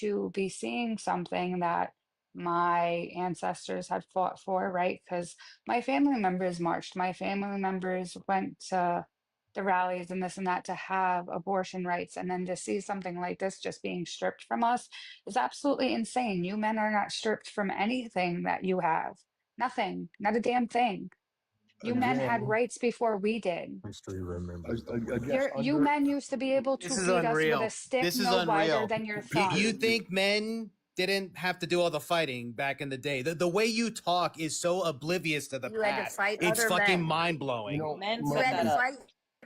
to be seeing something that my ancestors had fought for, right? Because my family members marched, my family members went to the rallies and this and that to have abortion rights. And then to see something like this just being stripped from us is absolutely insane. You men are not stripped from anything that you have. Nothing, not a damn thing. You men had Again, rights before we did. History remembers the I worst. guess You under men used to be able This to is beat us with a unreal. stick This is no wider unreal. than your You thumb. think men didn't have to do all the fighting back in the day? The way you talk is so oblivious to the You had to past. fight It's other fucking men. mind blowing. you know, Men You set had that to up. fight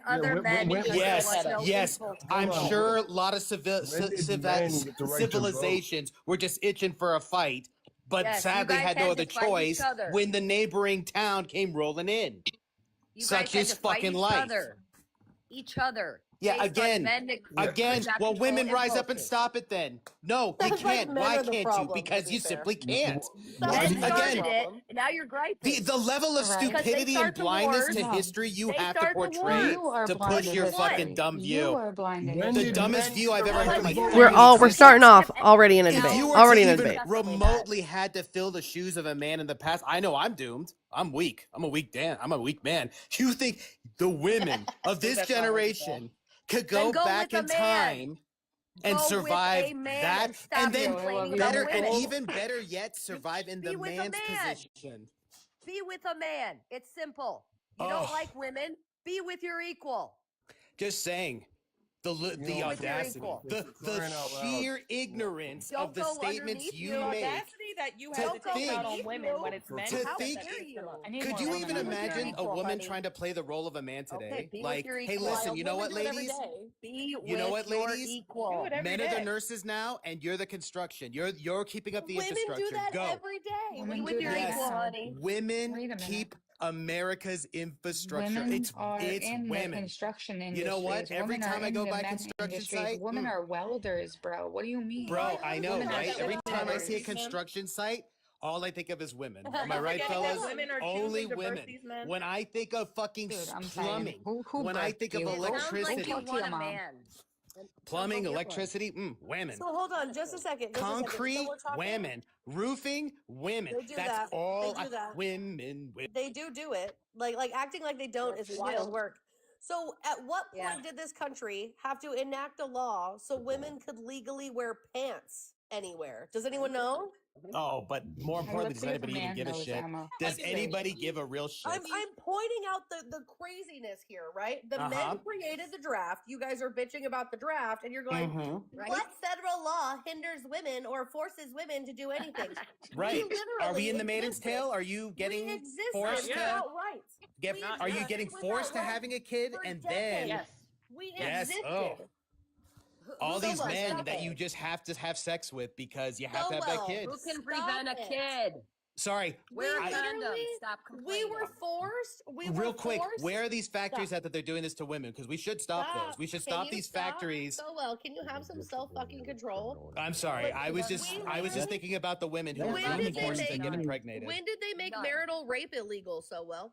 other men because there Yes, was no yes. equal to I'm Hold on. sure a lot of When did men get the right to vote? civilizations were just itching for a fight, but Yes, you sadly guys had no had other to fight each choice other. when the neighboring town came rolling in. You Such guys had is to fight fucking each life. other. Each other. Yeah, based on again, men that again. could not Well, control women rise up and impulses. stop it then. No, you Sounds like can't. men Why are the can't you? problem, to Because be you fair. simply can't. Men Why do you- started Again, it, and now you're griping. the level of Right. Because they stupidity and start the blindness wars. to No. history you They have to start the portray You are to blind push to your What? fucking dumb You view. are blind to When The history. did dumbest men view I've ever get heard in the my right to vote? entire We're existence. starting off already in a If debate. you were Already to in a even debate. remotely had to fill the shoes of a man in the past, I know I'm doomed. I'm weak. I'm a weak man. You think the women of this That's not what you generation could Then go go back with a in man. time and Go survive with a man that, and stop and then complaining better about and women. even better yet, survive in Be the with a man's man. position? Be with a man. It's simple. You Oh. don't like women, be with your equal. Just saying. The Be with your audacity, equal. the Crying out loud. sheer ignorance Don't of the go statements underneath you you. The make. audacity that you To have to take out on think- women when it's men to that think- beats them up. I need Could more you women even on this imagine panel. a woman honey. trying to play the role of a man today? Okay, be with Like, your hey, equal. listen, you know what, Women do it every ladies? day. Be You know with what, your ladies? equal. Do it every Men day. are the nurses now, and you're the construction. You're keeping up the Women infrastructure. do that Go. every day. Women Be with do your that Yes. equal, now. honey. Women Wait a minute. keep America's infrastructure. Women are it's in the women. construction industries. You know what? Every Women are time I in go the by men construction industries. site, Women are welders, bro. What do you mean? bro, I know, Women are right? Every time I see a shippers. construction site, all I think of is women. Am I Don't right, forget that fellas? women are Only choosing to birth women. these men. When I think of fucking Dude, I'm saying, plumbing, who when I birthed think of you? It sounds like electricity, you Talk to want your a mom. man. plumbing, Go get one. electricity, women. So hold on, just a second. Concrete, So we're talking, women. Roofing, women. They do That's that. all They do that. women. They do it. Like acting like they don't Yes, is they wild do. work. So at what Yeah. point did this country have to enact a law so women could legally wear pants anywhere? Does anyone know? Oh, but more Hey, importantly, let's does see if a anybody even man give a knows, shit? Emma. Does I do. anybody give a real shit? I'm pointing out the craziness here, right? The Uh-huh. men created the draft. You guys are bitching about the draft, and you're going, Mhm. Right? what federal law hinders women or forces women to do anything? Right. Are we literally in the Maiden's existed. Tale? Are you getting We existed forced Yeah. to without rights. get? We Are you existed getting without forced to rights having a kid for and decades. then Yes. We yes? existed. Oh, all So these what? men Stop that it. you just have to have sex with because you have So to have that well. kid. Who can Stop prevent a it. kid? Sorry. Wear a We condom. literally- Stop We complaining. were forced. We were Real quick, forced. where are these factories Stop. at that they're doing this to women? Because we should stop those. We should Can stop you these stop? factories. So well. Can you have some self fucking control? I'm sorry. But I was just literally- thinking about the women who When are did being they forced to make- get impregnated. When did they make None. marital rape illegal? So well.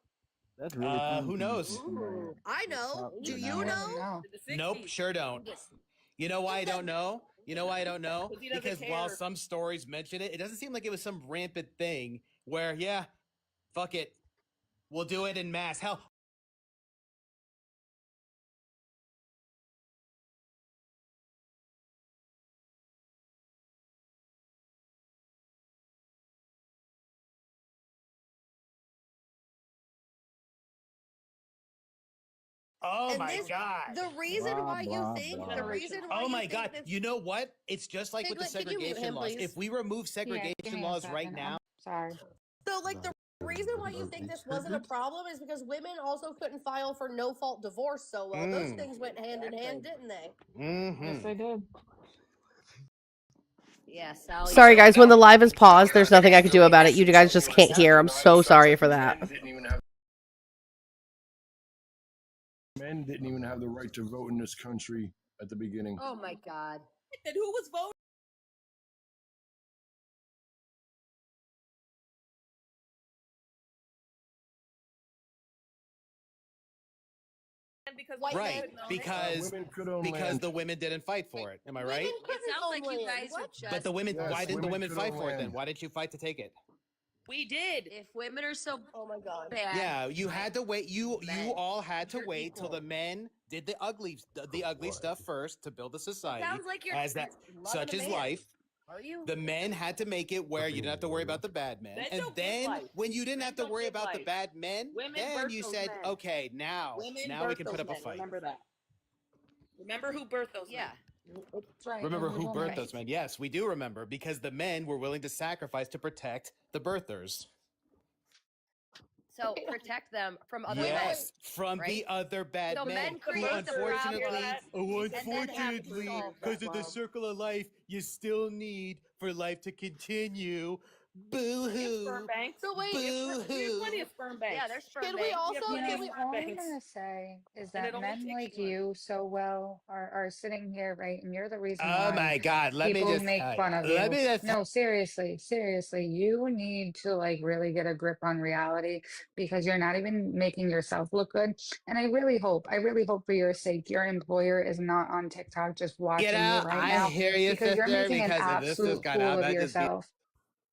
That's really Who knows? Ooh. I know. Do you I know? don't know. In the 60s. Nope, sure don't. You know why I don't know? You know why I don't know? Because he doesn't Because while care. some stories mention it, it doesn't seem like it was some rampant thing where, yeah, fuck it. We'll do it in mass. Hell, oh And my this- God. The reason Blah, why you blah, think blah. the reason why Oh you my think God. this- You know what? It's just like with the Piglet, can you mute segregation him, laws. please? If we remove Yeah, give segregation me a laws right second. now, Sorry. So, like, the reason why you think this wasn't a problem is because women also couldn't file for no fault divorce so well. Those things went hand in hand, didn't they? Yes, I did. Yeah, Sally. Oh, Sorry, guys. When the live is paused, there's nothing I can do about it. You guys just can't hear. I'm so sorry for that. Men didn't even have the right to vote in this country at the beginning. Oh my God. Then who was voting? because White women Right, couldn't own it? because Women could own because land. the women didn't fight for it. Am I right? Women It couldn't sounds own like you land. guys are What? just. But the women, Yes, why didn't the women women could fight own for it then? land. Why didn't you fight to take it? We did. If women are so Oh my god. bad, Yeah, you had to wait. You Men, all had to you're wait till equal. the men did the ugly stuff first to build a society. Sounds like you're as that loving such a is man. life. Are you? The men had to make it where you didn't have to worry about the bad men, Men and don't give then life. when you didn't Men have to don't worry give about the life. bad men, Women then birth you those said, men. okay, now Women we birth can those put up a men. fight. Remember that. Remember who birthed those Yeah. men. That's right. Remember and we who will birthed not. those men? Yes, we do remember because the men were willing to sacrifice to protect the birthers. So protect them from other Yes, from right? the other bad So men men who create the unfortunately, problem oh, and then have to unfortunately, solve because that of the problem. circle of life, you still need for life to continue. Boo We have sperm hoo! banks. So wait, We have plenty Boo-hoo. of sperm banks. Yeah, there's sperm can we banks. also We have can plenty we of All sperm I'm banks. gonna say is And that it only men takes like one. you so well are sitting here, right? And you're the reason Oh why my God! Let me people just make tell fun of you. Let you. me just. No, seriously, seriously, you need to like really get a grip on reality because you're not even making yourself look good. And I really hope for your sake, your employer is not on TikTok just You watching you know, right I now hear you, because you're sister. making an Because if this is absolute gonna, fool I of might just be. yourself.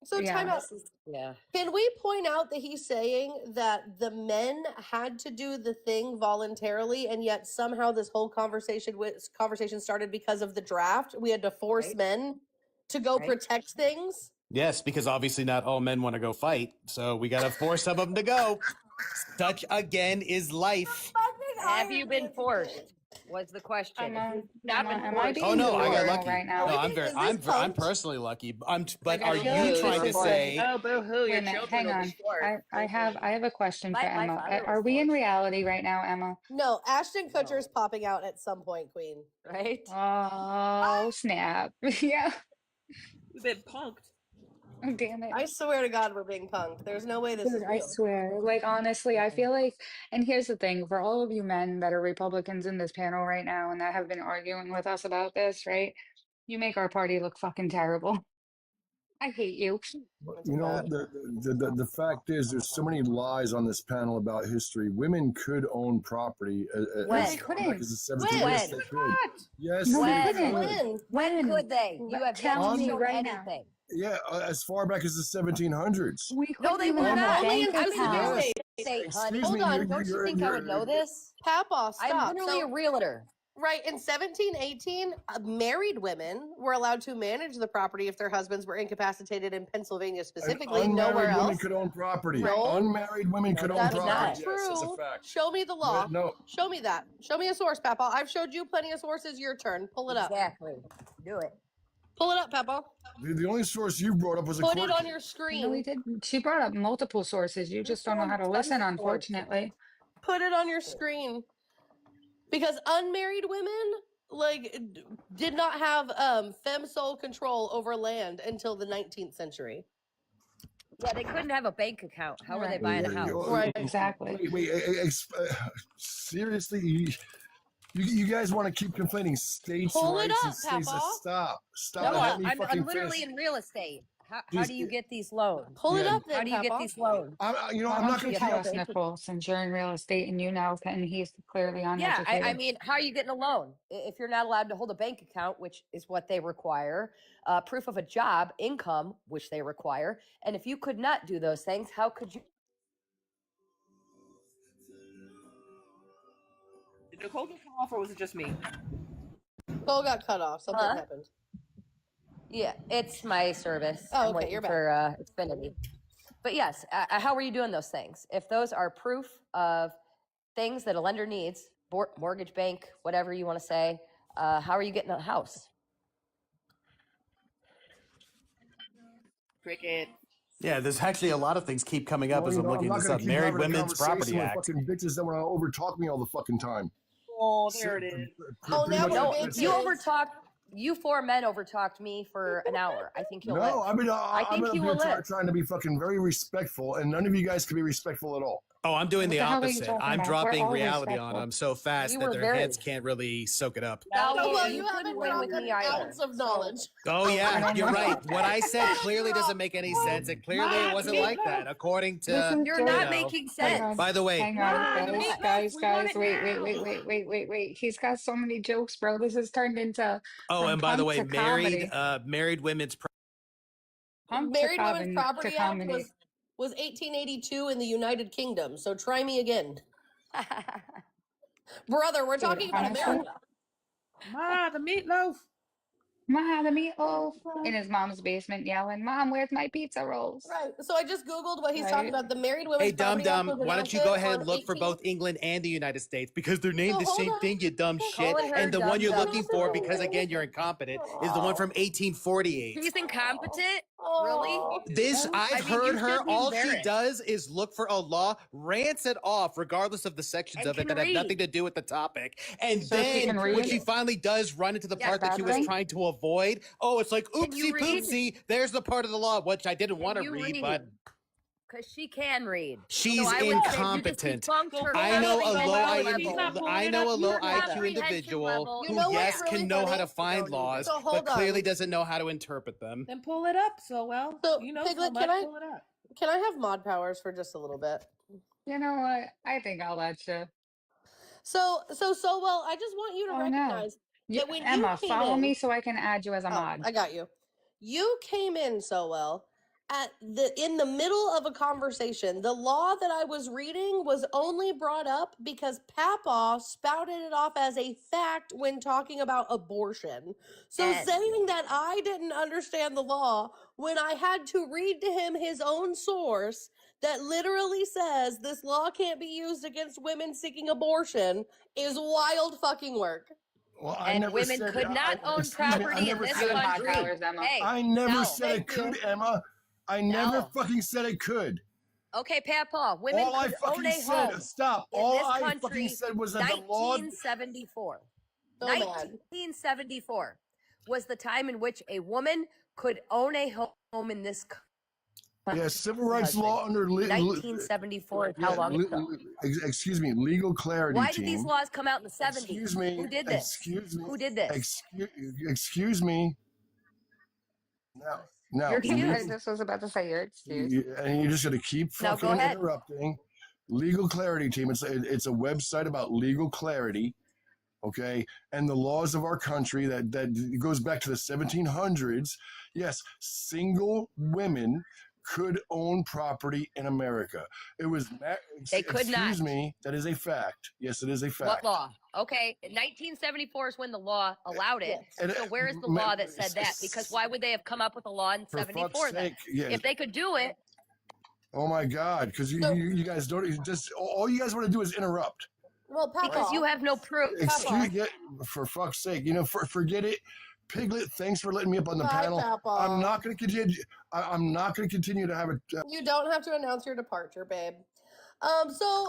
so time Yeah. out. Yeah. Can we point out that he's saying that the men had to do the thing voluntarily, and yet somehow this whole conversation started because of the draft? We had to force Right. men to go Right. protect things. Yes, because obviously not all men want to go fight, so we gotta force some of them to go. Such again is life. Have you been forced? Was the question. If Emma, you've not been Am I forced, Oh being no, I got delusional lucky. right No, now? Is this I'm punked? personally lucky. But Like, I are feel you like trying this to is like, say? Oh, boo-hoo, wait your a minute, children hang will be on. forced. I have a question for my Emma. father was Are we in forced, reality right now, Emma? No, Ashton Kutcher's popping out at some point, Queen. right? Oh, snap. Yeah. We've been punked. Oh, damn it. I swear to God, we're being punked. There's no way this Dude, is I real. swear. Like, honestly, I feel like, and here's the thing, for all of you men that are Republicans in this panel right now and that have been arguing with us about this, right? You make our party look fucking terrible. I hate you. It's You know, bad. the fact is, there's so many lies on this panel about history. Women could own property When? as They far back couldn't. as the 17. When? Yes, they could. Yes, No, they they couldn't. could. When? When could they? You have yet Tell to me show right now. anything. Yeah, as far back as the 1700s. We No, couldn't they even would have not. a Only bank in account. Yes. State, honey. Excuse Hold me. on. Don't you think I would know this? Papa, stop. I'm literally So- a realtor. Right, in 1718, married women were allowed to manage the property if their husbands were incapacitated in Pennsylvania specifically, nowhere Unmarried women else. could own property. No. Unmarried women could own That's property. not Yes, that's a true. fact. Show me the law. No, Show me that. Show me a source, Papa. I've showed you plenty of sources. Your turn. Pull it up. Exactly. Do it. Pull it up, Papa. the only source you brought up was a Put court it on case. your screen. No, we did. She brought up multiple sources. You just don't know how to listen, unfortunately. Put it on your screen. Because unmarried women did not have femsole control over land until the 19th century. Yeah, they couldn't have a bank account. How were they Right. buying a house? Right. Exactly. Wait, seriously? You guys want to keep complaining states' Pull it rights up, and states that Papa. stop. No, Let me I'm fucking literally finish. in real estate. How Just- do you get these loans? Pull it Yeah. up then, How do you get Papa. these loans? I'm Why not don't going you to tell keep. us, Nicole, since you're in real estate and you know, and he's clearly Yeah, uneducated. I mean, how are you getting a loan if you're not allowed to hold a bank account, which is what they require, proof of a job, income, which they require, and if you could not do those things, how could you? Did Nicole get cut off or was it just me? Cole got cut off. Something Huh? happened. Yeah, it's my service. Oh, I'm okay, waiting you're back. for Xfinity. But yes, how are you doing those things? If those are proof of things that a lender needs, mortgage, bank, whatever you want to say, how are you getting a house? Cricket. Yeah, there's actually a lot of things keep coming up as I'm I'm looking not this going up. to keep Married having a Women's conversation Property with Act. fucking bitches that want to overtalk me all the fucking time. Oh, there it is. Oh, Pretty now much we're No, that's bitches. you it. overtalked. You four men overtalked me for an hour. I think you'll live. No, I think I'm you up will here live. trying to be fucking very respectful, and none of you guys can be respectful at all. Oh, I'm doing What the the hell are you opposite. talking I'm about? We're dropping all reality on respectful. them so fast You that were their very. heads can't really soak it up. No, Well, you you couldn't haven't win with dropped me an either. ounce of So, knowledge. Oh I yeah, don't you're know. right. What I said clearly doesn't make any sense. It clearly it Ma, wasn't the like meatloaf. that, according This to is you're Jordan. not know. making Hang sense. on. By the way, Hang on, Ma, the guys, meatloaf. guys, We want guys. it Wait. He's got so many jokes, bro. This has turned into oh, from and by the punk way, to comedy. married women's. Punk to Married Women's comedy to Property Act comedy. was 1882 in the United Kingdom. So try me again, brother. We're Dude, talking about honestly, America. Ma, the meatloaf. Ma had a meatloaf in his mom's basement yelling, "Mom, where's my pizza rolls?" Right. So I just Googled what he's talking Right? about. The Married Hey, Women's dum Property Act dum, was why don't you enacted go ahead on and look for 18. both England and the United States because they're named So the hold same on. thing, you dumb Okay, shit. Calling her And the one dumb you're dumb. looking for, because again you're incompetent, is the one from 1848. She's incompetent? Really? Oh. This I've I mean, heard you her. should be All she embarrassed. does is look for a law, rants it off, regardless of the sections And of it can that have nothing read. to do with the topic. And So she then can when read. she finally does run into the Yeah, part that she bad was thing? trying to avoid, oh, it's like Can you oopsie read? poopsie. There's the part of the law which I didn't Can want to you read, read? but Because she can read. she's So I would say you just incompetent. debunked So her pull I it know up, a so low well, I, she's not pulling I it know up a low either. IQ Comprehension individual level. You who know what's yes really can know how funny? to find Don't need laws, So but hold clearly on. doesn't know how to interpret them. Then pull it up, so well. So You know so Piglet, much, pull it up. can I have mod powers for just a little bit? You know what? I think I'll let you. So well, I just want you to Oh no. recognize that when you Emma, came follow in, me so I can add you as a oh, mod. I got you. You came in so well in the middle of a conversation. The law that I was reading was only brought up because Papaw spouted it off as a fact when talking about abortion. So Yes. saying that I didn't understand the law when I had to read to him his own source that literally says this law can't be used against women seeking abortion is wild fucking work. Well, I And never women said could not own excuse me, I property in never this You said have mod country. powers, Emma. Hey, I never no. said it Thank you. could, Emma. I never No. fucking said it could. Okay, Papa, women All I could own fucking a said, home stop. in All this I country. fucking said was that the law. 1974. So mad. 1974 was the time in which a woman could own a home in this country. Yeah, civil rights law under 1974 is how long ago. excuse me, legal clarity Why team. did these laws come out in the 70s? Excuse me. Who did this? Excuse me. Who did this? Excuse me. Now, Your excuse. I just was about to say your excuse. and you're just gonna keep No, go fucking ahead. interrupting. Legal clarity team. It's a website about legal clarity. Okay, and the laws of our country that goes back to the 1700s. Yes, single women could own property in America. It was They could not. Excuse me, that is a fact. Yes, it is a fact. What law? Okay, 1974 is when the law allowed it. And, So where is the law that said that? Because why would they have come up with a law in For 74 fuck's then? sake, yeah. If they could do it, Oh my God, because you guys don't just all you guys want to do is interrupt. Well, Papa, because you have no proof. Excuse me, for fuck's sake, forget it. Piglet, thanks for letting me up on the Bye, panel. Papa. I'm not going to continue. I'm not going to continue to have it. You don't have to announce your departure, babe. So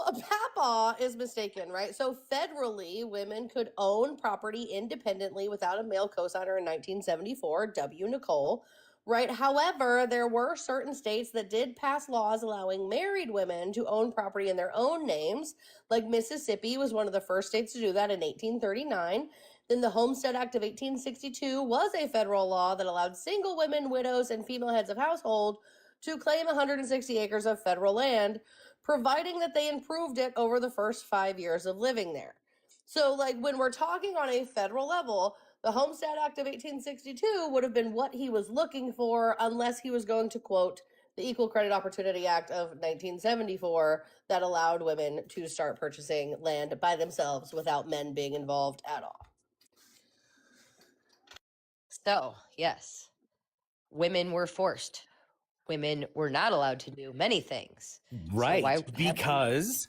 Papa is mistaken, right? So federally, women could own property independently without a male cosigner in 1974, W. Nicole, right? However, there were certain states that did pass laws allowing married women to own property in their own names, like Mississippi was one of the first states to do that in 1839. Then the Homestead Act of 1862 was a federal law that allowed single women, widows, and female heads of household to claim 160 acres of federal land, providing that they improved it over the first 5 years of living there. So, like, when we're talking on a federal level, the Homestead Act of 1862 would have been what he was looking for, unless he was going to quote the Equal Credit Opportunity Act of 1974 that allowed women to start purchasing land by themselves without men being involved at all. So, yes, women were forced. Women were not allowed to do many things. Right, why-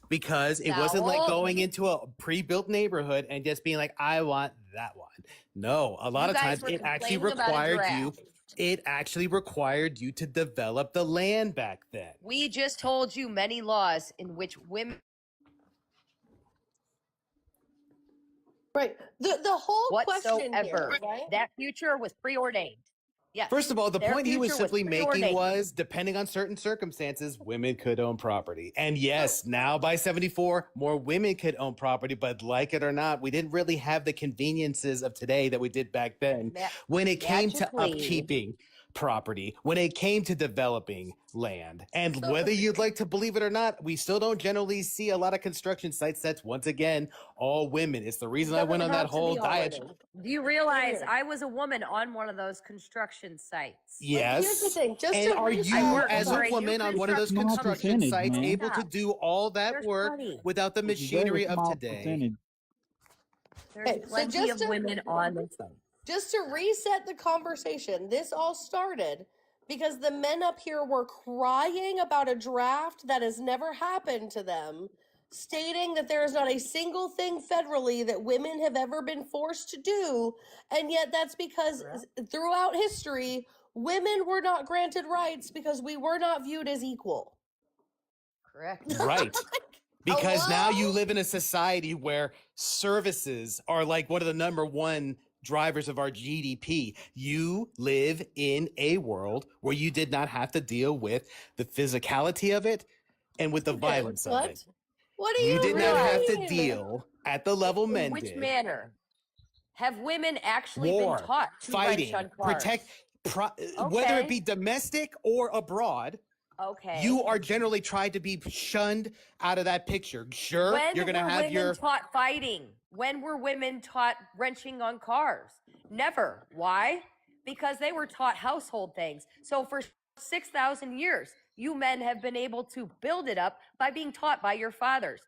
because it wasn't like going into a pre-built neighborhood and just being like, I want that one. No, a lot You of guys times were it actually complaining about a required you. draft. It actually required you to develop the land back then. We just told you many laws in which women Right. The whole question whatsoever. here, right? That future was preordained. Yes. First of all, the Their point he was future simply making preordained. was, depending on certain circumstances, women could own property. And yes, now by 74, more women could own property, but like it or not, we didn't really have the conveniences of today that we did back then when it came to Magically. upkeeping property, when it came to developing land. And So- whether you'd like to believe it or not, we still don't generally see a lot of construction sites that's, once again, all women. It's the reason I went on that whole diatribe. Do you realize I was a woman on one of those construction sites? Yes. Here's the thing, just and to are reset- you, I worked as for a a woman new on one of those Small construction percentage, sites, man. able to Yeah. do all that There's work plenty. without the It's a very machinery of small today? percentage. There's Okay, so plenty just of to- women on the site. Just to reset the conversation, this all started because the men up here were crying about a draft that has never happened to them, stating that there is not a single thing federally that women have ever been forced to do, and yet that's because throughout history, women were not granted rights because we were not viewed as equal. Correct. Right. Because now you Hello? live in a society where services are like one of the number one drivers of our GDP. You live in a world where you did not have to deal with the physicality of it and with the violence of What? it. What do You you did not have to mean? deal at the level In men which did. manner have women actually War, been taught to fighting, wrench on cars? protect, whether it Okay. be domestic or abroad. Okay. You are generally tried to be shunned out of that picture. Sure, when you're going to were have women your. taught fighting? When were women taught wrenching on cars? Never. Why? Because they were taught household things. So for 6,000 years, you men have been able to build it up by being taught by your fathers.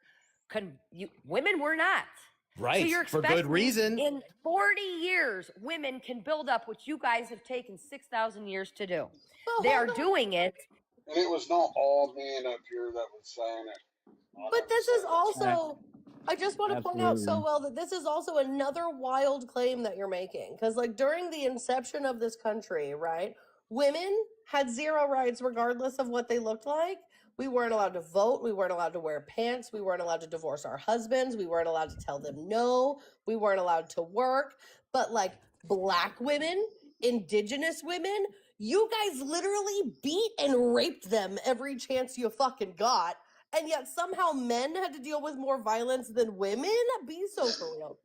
Women were not. Right, So you're for good expecting reason. In 40 years, women can build up what you guys have taken 6,000 years to do. Well, They are hold on. doing it. And it was not all men up here that was saying it. But this is also, I just want to point out so Absolutely. well that this is also another wild claim that you're making. Because, like, during the inception of this country, right, women had zero rights regardless of what they looked like. We weren't allowed to vote. We weren't allowed to wear pants. We weren't allowed to divorce our husbands. We weren't allowed to tell them no. We weren't allowed to work. But, like, black women, indigenous women, you guys literally beat and raped them every chance you fucking got. And yet somehow men had to deal with more violence than women? Be so for real.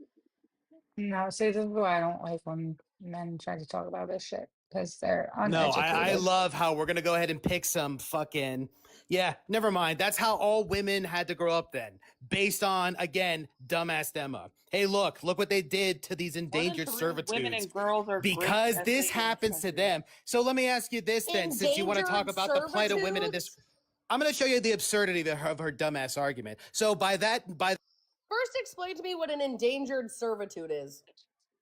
No, see, this is why I don't like when men try to talk about this shit because they're No, uneducated. I love how we're going to go ahead and pick some fucking. Yeah, never mind. That's how all women had to grow up then, based on, again, dumbass demo. Hey, look what they did to these endangered servitudes. Women and girls are great Because as this they happens to country. them. So let me ask you this then, since you want to talk Endangered about the plight of women in this. servitudes? I'm going to show you the absurdity of her dumbass argument. So by First, explain to me what an endangered servitude is.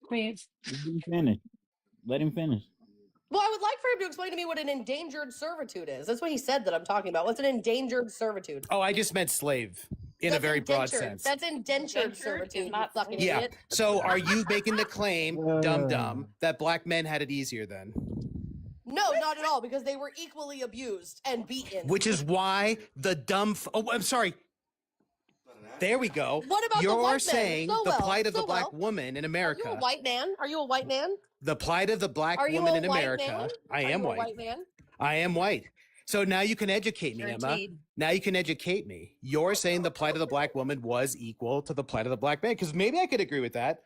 Please. Let him finish. Let him finish. Well, I would like for him to explain to me what an endangered servitude is. That's what he said that I'm talking about. What's an endangered servitude? oh, I just meant slave in a That's very broad indentured. sense. That's indentured Indentured servitude, is you not fucking slave. Yeah. idiot. So are you making the claim, dumb, that black men had it easier then? No, not at all, because they were equally abused and beaten. Which is why the oh, I'm sorry. There we go. What about the You're white men? saying So the well, plight of the so black well. woman in Are you America. a white man? Are you a white man? The plight of the black Are you woman a in white America. man? I Are am you a white. white man? I am white. So now you can educate me, Emma. Guaranteed. Now you can educate me. You're saying the plight of the black woman was equal to the plight of the black man, because maybe I could agree with that.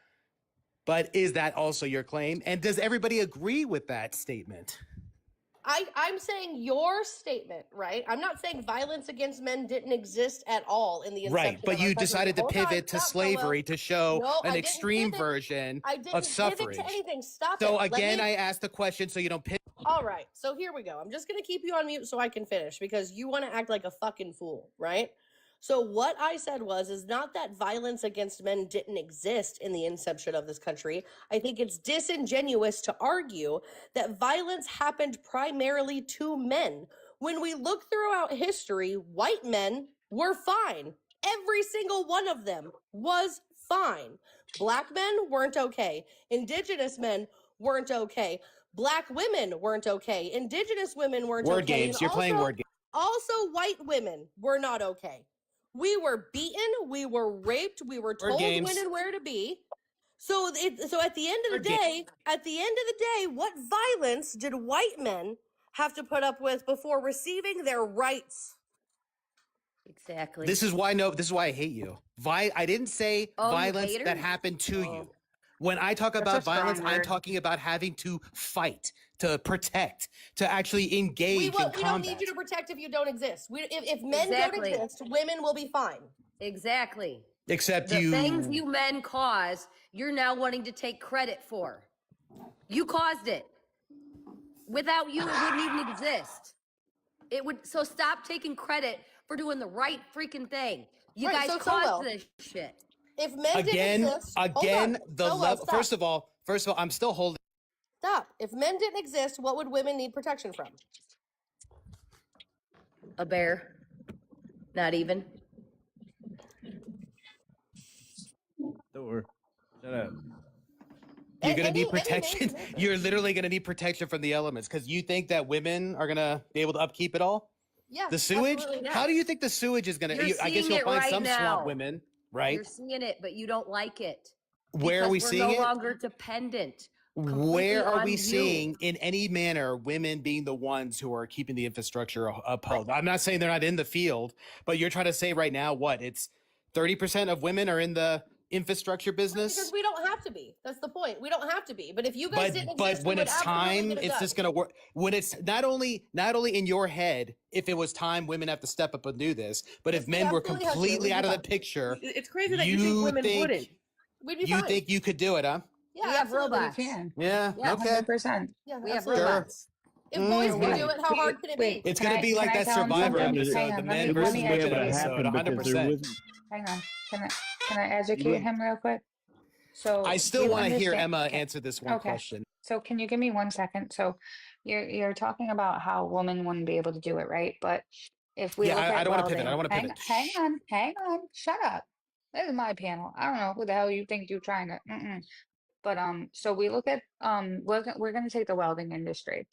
But is that also your claim? And does everybody agree with that statement? I'm saying your statement, right? I'm not saying violence against men didn't exist at all in the inception Right, but of our you country. decided to Hold on, pivot to stop, slavery to show No, I an didn't extreme pivot. version I didn't of suffrage. pivot to anything. Stop So it. Let again, me- I asked the question so you don't pivot. All right, so here we go. I'm just gonna keep you on mute so I can finish because you want to act like a fucking fool, right? So what I said is not that violence against men didn't exist in the inception of this country. I think it's disingenuous to argue that violence happened primarily to men. When we look throughout history, white men were fine. Every single one of them was fine. Black men weren't okay. Indigenous men weren't okay. Black women weren't okay. Indigenous women weren't Word okay. games. And You're playing also- word games. Also, white women were not okay. We were beaten, we were raped, we were told games. when and where to be. So at the end of the day, what violence did white men have to put up with before receiving their rights? Exactly. This is why I hate you. I didn't say Oh, you violence that haters? happened to Oh. you. When I talk That's a about strong violence, I'm word. talking about having to fight, to protect, to actually engage in We don't need combat. you to protect if you don't exist. If men Exactly. don't exist, women will be fine. Exactly. Except The things you. you men cause, you're now wanting to take credit for. You caused it. Without you, it wouldn't even exist. It would. So stop taking credit for doing the right freaking thing. You Right, guys so caused well. this shit. If men Again, didn't exist, again, hold on. the So well, level. stop. First of all, I'm still holding. Stop. If men didn't exist, what would women need protection from? A bear. Not even. Thor, shut up. You're gonna need Any protection. major You're literally gonna need protection from the elements because you think that women are gonna be able to upkeep it all. Yeah, The sewage? absolutely not. How do you think the sewage is gonna? You're I guess seeing you'll it find right some now. swamp women, right? You're seeing it, but you don't like it. Where are we Because seeing we're no it? longer dependent. completely Where are on we you. seeing in any manner women being the ones who are keeping the infrastructure upheld? I'm not saying they're not in the field, but you're trying to say right now what? It's 30% of women are in the infrastructure Because business. we don't have to be. That's the point. We don't have to be. But if you guys didn't But exist, when we would it's absolutely time, get it it's done. just gonna work. When it's not only in your head, if it was time, women have to step up and do this. But Yes, if we men were absolutely have to. completely We'd out be of the fine. picture, It's crazy that you think women wouldn't. We'd be you fine. think you could do it, huh? Yeah, We have absolutely. We robots. can. Yeah. Yeah. Okay. 100%. Yeah, We have absolutely. Sure. robots. If boys So can Right. do it, how hard can it wait, be? It's can gonna I be like that tell him Survivor something? Yeah, but episode. Hang The on, men It let versus me wouldn't be able women to educate episode. happen because there 100%. wasn't. hang on. Can I educate would- him real quick? So I do still you want to hear understand? Emma answer this one Okay. question. So can you give me 1 second? So you're talking about how women wouldn't be able to do it, right? But if we Yeah, look I at don't want to pivot. I don't welding, want to pivot. hang on, shut up. This is my panel. I don't know who the hell you think you're trying to. But so we look at we're gonna take the welding industry.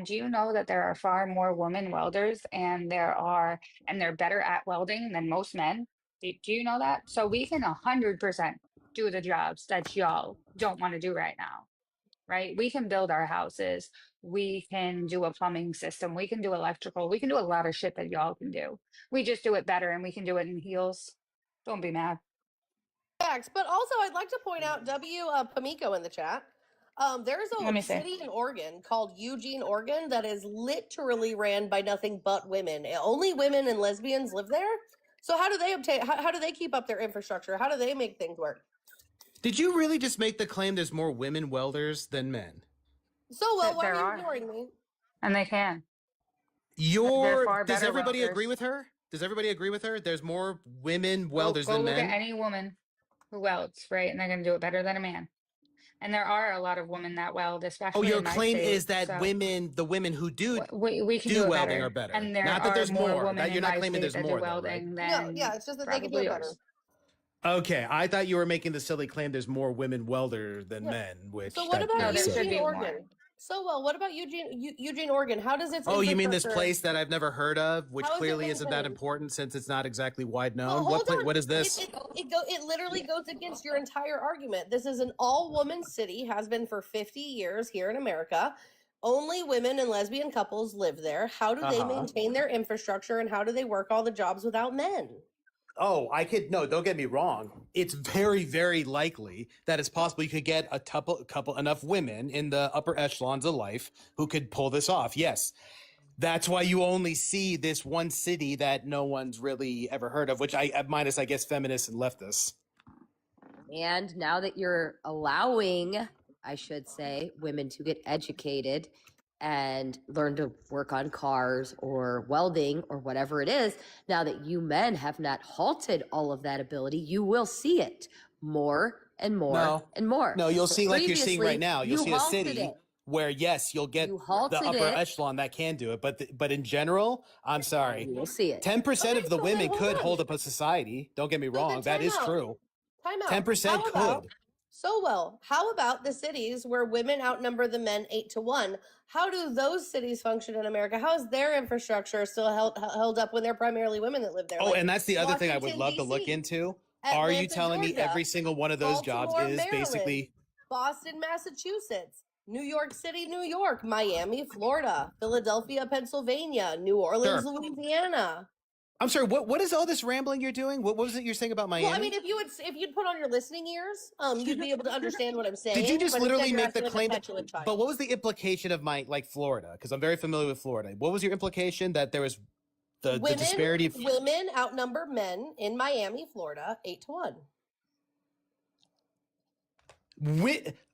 Do you know that there are far more women welders and they're better at welding than most men? Do you know that? So we can 100% do the jobs that y'all don't want to do right now, right? We can build our houses. We can do a plumbing system. We can do electrical. We can do a lot of shit that y'all can do. We just do it better and we can do it in heels. Don't be mad. Facts. But also, I'd like to point out Pamiko in the chat. There's Let me a see. city in Oregon called Eugene, Oregon, that is literally ran by nothing but women. Only women and lesbians live there. So how do they obtain? How do they keep up their infrastructure? How do they make things work? Did you really just make the claim there's more women welders than men? So well, why There are you are. ignoring me? And they can. They're far Does better everybody agree welders. with her? Does everybody agree with her? There's more women Go welders than look at men. any woman who welds, right? And they're going to do it better than a man. And there are a lot of women that weld, Oh, especially your in my claim state. is that So the women who do we can do it welding better. are better. And there Not that are there's more more. women That in you're not my claiming state there's that do more, though, right? No, welding than yeah, it's just that they can do probably it better. yours. Okay, I thought you were making the silly claim there's more women welders than Yeah. men, which So what that about No, there is. should Eugene, be more. Oregon? So well, what about Eugene, Oregon? How does its Oh, you mean this infrastructure- place that I've never heard of, which How is it clearly isn't that maintained? important since it's not exactly wide Well, known? hold on. What is this? It literally goes against your entire argument. This is an all-woman city, has been for 50 years here in America. Only women and lesbian couples live there. How do they Uh-huh. maintain their infrastructure and how do they work all the jobs without men? Oh, no, don't get me wrong. It's very, very likely that it's possible you could get a couple enough women in the upper echelons of life who could pull this off. Yes. That's why you only see this one city that no one's really ever heard of, which minus, I guess, feminists and leftists. And now that you're allowing, I should say, women to get educated and learn to work on cars or welding or whatever it is, now that you men have not halted all of that ability, you will see it more and more and more. No, you'll But see like you're seeing right now. You'll you see a halted city it. where, yes, you'll get You the halted upper it. echelon that can do it. But in general, I'm sorry. You will see it. 10% of the so then women hold could on. hold up a society. Don't get me So then wrong. That time is out. true. Time out. 10% How about- could. So well, how about the cities where women outnumber the men 8-1? How do those cities function in America? How is their infrastructure still held up when they're primarily women that live there? Oh, Like and that's the other thing I would Washington, love to look DC. into. Are you Atlanta, telling me Georgia, every single one of those jobs Baltimore, is Maryland, basically Boston, Massachusetts, New York City, New York, Miami, Florida, Philadelphia, Pennsylvania, New Orleans, Sure. Louisiana. I'm sorry, what is all this rambling you're doing? What was it you're saying about Miami? Well, I mean, if you'd put on your listening ears, you'd be able to understand what I'm saying. Did you just but literally instead you're make the acting like a claim that, petulant child. but what was the implication of my like Florida? Because I'm very familiar with Florida. What was your implication that there was the disparity of women outnumber men in Miami, Florida, 8-1.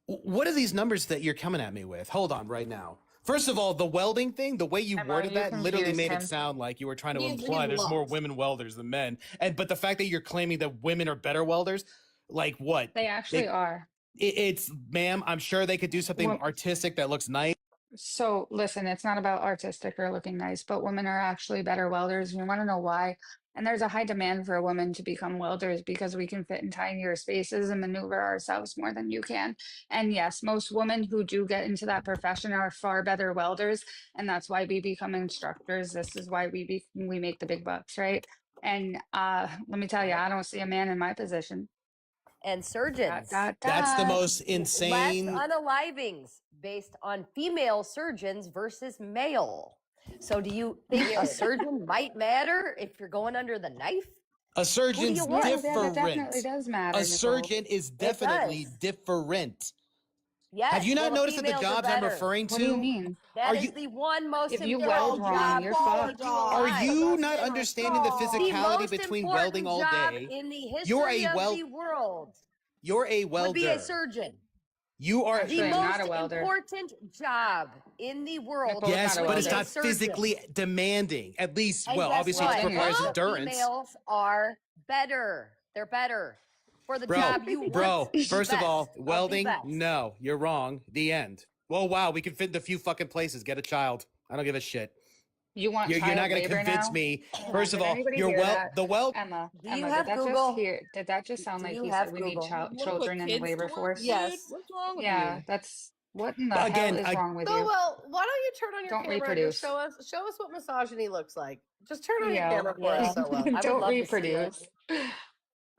What are these numbers that you're coming at me with? Hold on right now. First of all, the welding thing, the way you Emma, worded you that literally confused made him. it sound like you were trying to He's imply there's more lost. women welders than men. But the fact that you're claiming that women are better welders, like what? They actually are. It's, ma'am, I'm sure they could do something Well, artistic that looks nice. so listen, it's not about artistic or looking nice, but women are actually better welders. You want to know why? And there's a high demand for women to become welders because we can fit in tinier spaces and maneuver ourselves more than you can. And yes, most women who do get into that profession are far better welders, and that's why we become instructors. This is why we make the big bucks, right? And let me tell you, I don't see a man in my position. And surgeons. That's the most insane. Less unalivings based on female surgeons versus male. So do you think a surgeon might matter if you're going under the knife? A surgeon's want? Yeah, different. that definitely does matter. A Nicole. surgeon is definitely does. different. Yes. Have you not well, noticed that the females are jobs I'm better. referring What do you to? mean? That Are is you- the one most If you important weld wrong, job you're to fucked. do Are alive. you not understanding the The physicality most between important welding all job day? in the You're history a of the world You're a would welder. be a surgeon. You are. Actually, The I'm not most a welder. important job in the world. Nicole's Yes, not a but it's welder. not physically demanding. At least, And well, guess obviously what? it requires All endurance. females are better. They're better for the Bro, job you want. bro, the first of all, best the welding, best. no, you're wrong. The end. Well, wow, we can fit in a few fucking places. Get a child. I don't give a shit. You want You're child not going to labor convince now? me. Hold on, First of did all, anybody your hear that? the weld. Emma, Do you Emma, have did that Google? just hear? Did that just sound Do like you he have said we need Google? children in the labor force? Yes. What's wrong with Yeah, you? that's what in the hell is wrong with So, you? well, why don't you turn on your Don't camera and just reproduce. show us what misogyny looks like? Just turn on your Yeah, camera for us, so well. I would don't love to see it. reproduce.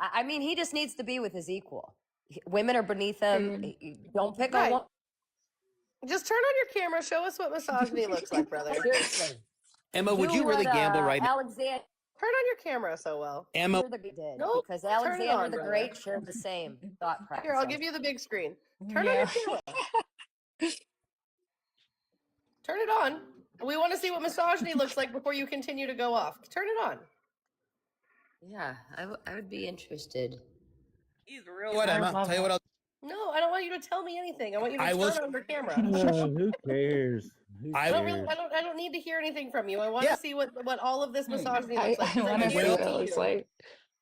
I mean, he just needs to be with his equal. Women are beneath him. Dude. Don't pick Right. on one. Just turn on your camera, show us what misogyny looks like, brother. Seriously. Emma, would Do you really what, gamble right now? Alexander Turn on your camera, so well. Emma, the Great did, Nope, because turn it Alexander on, the brother. Great shared the same thought process. Here, I'll give you the big screen. Turn Yeah. on your camera. Turn it on. We want to see what misogyny looks like before you continue to go off. Turn it on. Yeah, I would be interested. He's real. what, Emma? love Tell you what I'll No, I don't want you to tell me anything. I want you to I turn will- on your camera. Who cares? Who I I don't cares? really, I don't need to hear anything from you. I want Yeah. to see what all of this misogyny I looks like. 'cause want to see what it guarantee looks you- like.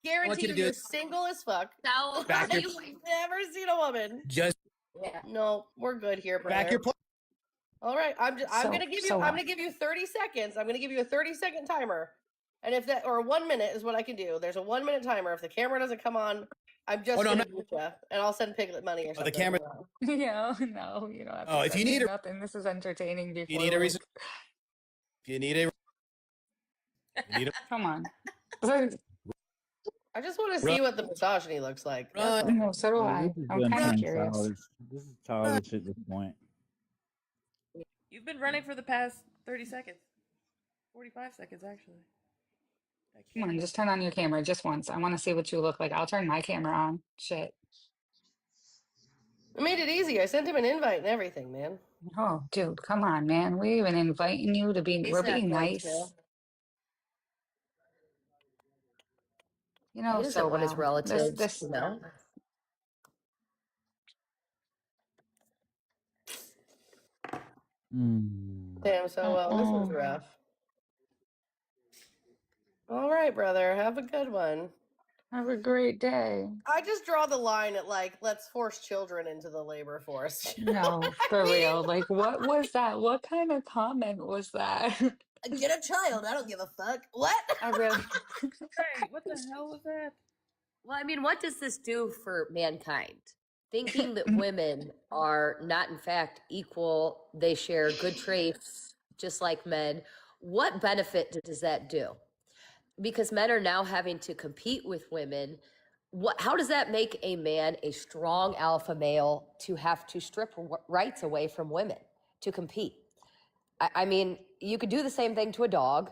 Guarantee to you do you're it. single as fuck. No, Back your- You've never seen a woman. just yeah. No, we're good here, brother. back your play. All right, I'm So- gonna give you so I'm what? gonna give you 30 seconds. I'm gonna give you a 30-second timer. And if that or 1 minute is what I can do. There's a 1 minute timer. If the camera doesn't come on, I'm just Oh, no, gonna mute you, and I'll send Piglet money or Oh, the something. camera- Yeah, no, you don't have to. Oh, if you send me need a- nothing, this is entertaining. Before You need a work. reason. If you need a. You need a Come on. I just want to see what the misogyny looks like. That's Run. all. No, so do I. This is I'm getting kind of kinda curious. childish. This is childish at this point. You've been running for the past 30 seconds. 45 seconds, actually. Come on, just turn on your camera just once. I want to see what you look like. I'll turn my camera on. Shit. I made it easy. I sent him an invite and everything, man. Oh, dude, come on, man. We're even inviting you to be. He's We're not being going nice. to. You know, He doesn't so want his well. relatives, This, you know. Damn, so well. This was rough. All right, brother. Have a good one. have a great day. I just draw the line at like, let's force children into the labor force. No, for real. Like, what was that? What kind of comment was that? Get a child. I don't give a fuck. What? I really. Hey, what the hell was that? Well, I mean, what does this do for mankind? Thinking that women are not, in fact, equal, they share good traits just like men. What benefit does that do? Because men are now having to compete with women how does that make a man a strong alpha male to have to strip rights away from women to compete? I mean, you could do the same thing to a dog.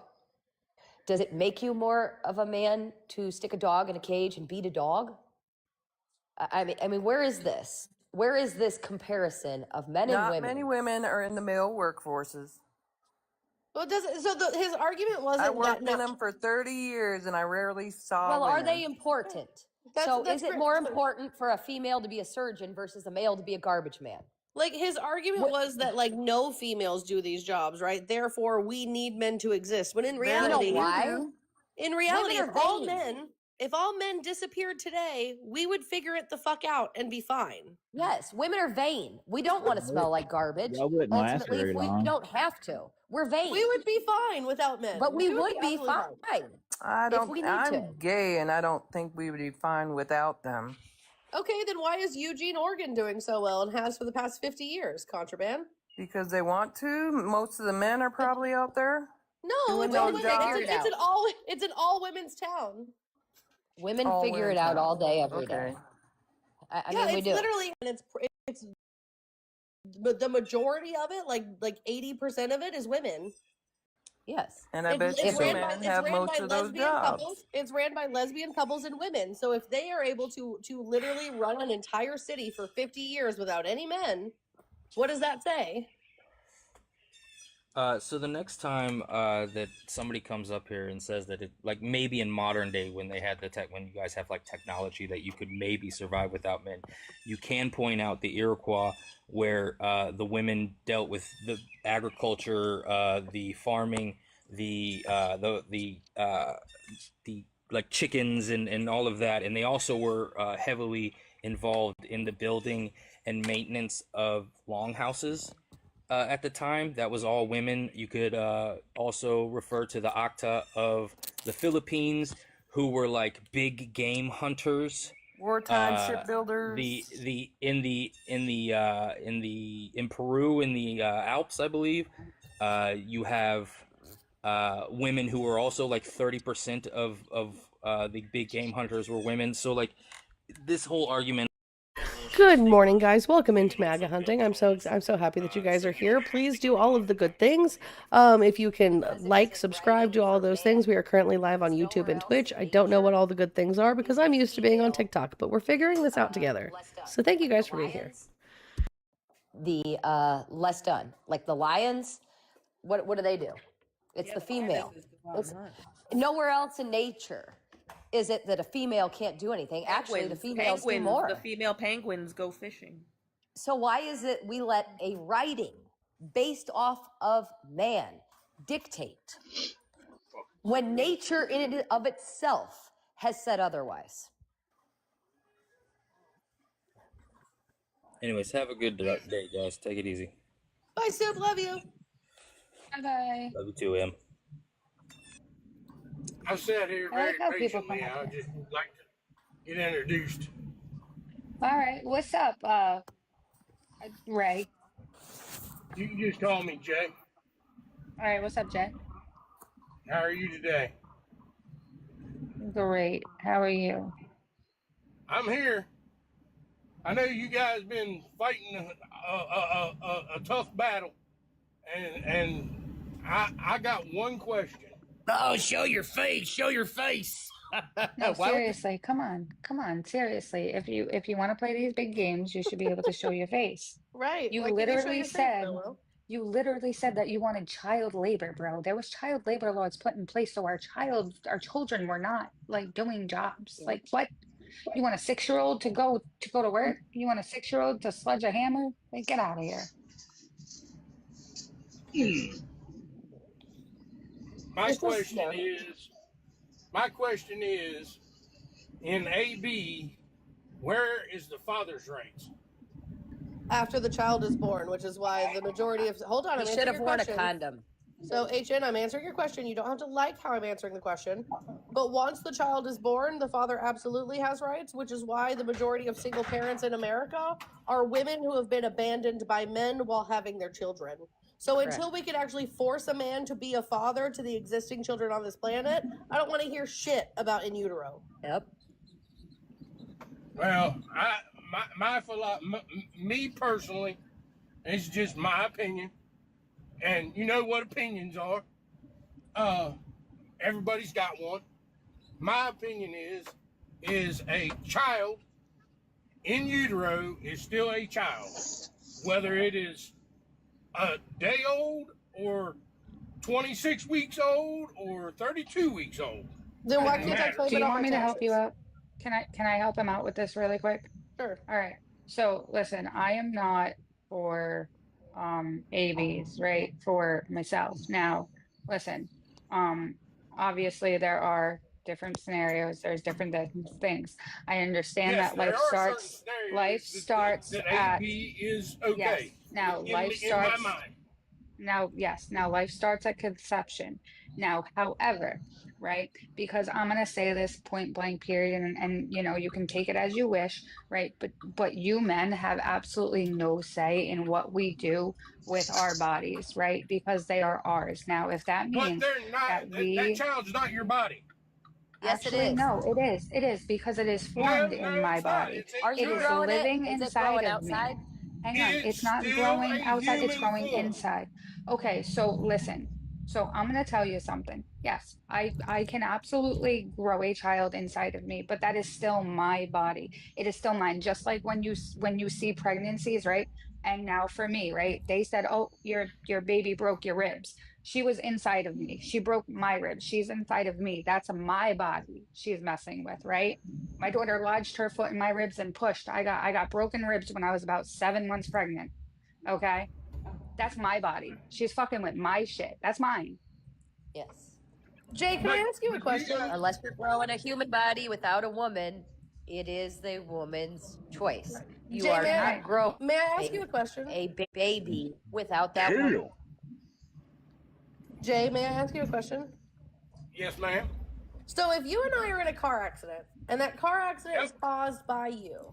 Does it make you more of a man to stick a dog in a cage and beat a dog? I mean, where is this? Where is this comparison of men and Not women? many women are in the male workforces. Well, it doesn't. So his argument I wasn't worked that in them for 30 years and I rarely saw Well, are women. they important? So is it great. more important for a female to be a surgeon versus a male to be a garbage man? Like his argument was that like no females do these jobs, right? Therefore, we need men to exist. When in reality, why? in reality, Women if are all vain. men, if all men disappeared today, we would figure it the fuck out and be fine. Yes, women are vain. We don't want to smell like garbage. Y'all wouldn't last Ultimately, very if we long. don't have to, we're vain. We would be fine without men. But we would be absolutely fine. I if don't. we need I'm to. gay, and I don't think we would be fine without them. Okay, then why is Eugene, Oregon doing so well and has for the past 50 years? Contraband? Because they want to. Most of the men are probably out there. No, it's Doing all those women. jobs? It's an all women's town. Women All figure it women's out all house. day, every day. Okay. I Yeah, mean, we it's do. literally, and it's but the majority of it, like 80% of it, is women. Yes. And I bet you It's the ran men by have most of those lesbian jobs. couples. It's ran by lesbian couples and women. So if they are able to literally run an entire city for 50 years without any men, what does that say? So the next time that somebody comes up here and says that it, like maybe in modern day when they had the tech, when you guys have like technology that you could maybe survive without men, you can point out the Iroquois where the women dealt with the agriculture, the farming, the like chickens and all of that, and they also were heavily involved in the building and maintenance of longhouses. At the time, that was all women. You could also refer to the Acta of the Philippines, who were like big game hunters. Wartime shipbuilders. In Peru in the Alps, I believe, you have women who were also like 30% of the big game hunters were women. So like this whole argument. Good morning, guys. Welcome into MAGA hunting. I'm so happy that you guys are here. Please do all of the good things. If you can like, subscribe, do all of those things. We are currently live on YouTube and Twitch. I don't know what all the good things are because I'm used to being on TikTok, but we're figuring this out together. So thank you guys for being here. The less done, like the lions. What do they do? It's the female. It's nowhere else in nature is it that a female can't do anything. Actually, the females do more. The female penguins go fishing. So why is it we let a writing based off of man dictate when nature in and of itself has said otherwise? Anyways, have a good day, guys. Take it easy. Bye, Soup. Love you. Bye. Love you too, Em. I sat here I very like how people patiently. come up I here. just would like to get introduced. All right, what's up, Ray? You can just call me Jay. All right, what's up, Jay? How are you today? Great. How are you? I'm here. I know you guys been fighting a tough battle, and I got one question. Oh, show your face! Show your face! No, Why would- seriously, come on, seriously. If you want to play these big games, you should be able to show your face. Right. You Why can't you show literally your face, said Willow? you literally said that you wanted child labor, bro. There was child labor laws put in place so our children were not like doing jobs. Like what? You want a 6-year-old to go to work? You want a 6-year-old to sludge a hammer? Like get out of here. My question is, in AB, where is the father's rights? After the child is born, which is why the majority of hold on, He should have worn a condom. So HN, I'm answering your question. You don't have to like how I'm answering the question. But once the child is born, the father absolutely has rights, which is why the majority of single parents in America are women who have been abandoned by men while having their children. So until we can actually force a man to be a father to the existing children on this planet, I don't want to hear shit about in utero. Yep. Well, me personally, it's just my opinion, and you know what opinions are. Everybody's got one. My opinion is a child in utero is still a child, whether it is a day old or 26 weeks old or 32 weeks old. Then why Doesn't can't I matter. claim Do it you on want my me to help you taxes? out? Can I help him out with this really quick? Sure. All right. So listen, I am not for ABs, right? For myself. Now, listen, um obviously there are different scenarios, there's different things. I understand Yes, that there are certain life scenarios starts that at AB is yes. okay Now in life my starts mind. now, yes, now life starts at conception. Now, however, right? Because I'm gonna say this point blank period and you know, you can take it as you wish, right? But you men have absolutely no say in what we do with our bodies, right? Because they are ours. Now, if that But means they're not. that That we child's not your body. Yes, it actually is. no, it is. It is because it is No, formed in no, my it's not. body. It's a Are It you is child. growing it? living Is it inside growing of me. outside? Hang on, It's it's not still growing a outside, it's human growing form. inside. Okay, so listen. So I'm going to tell you something. Yes, I can absolutely grow a child inside of me, but that is still my body. It is still mine. Just like when when you see pregnancies, right? And now for me, right? They said, "Oh, your baby broke your ribs." She was inside of me. She broke my ribs. She's inside of me. That's my body she's messing with, right? My daughter lodged her foot in my ribs and pushed. I got broken ribs when I was about 7 months pregnant. Okay. That's my body. She's fucking with my shit. That's mine. Yes. Jay, can I ask you a But you question? guys, Unless you're growing a human body without a woman, it is the woman's choice. You Jay, are And not I growing may I ask you a question? a baby without that woman. Damn. Jay, may I ask you a question? yes, ma'am. So if you and I are in a car accident, and that car accident is Yep. caused by you,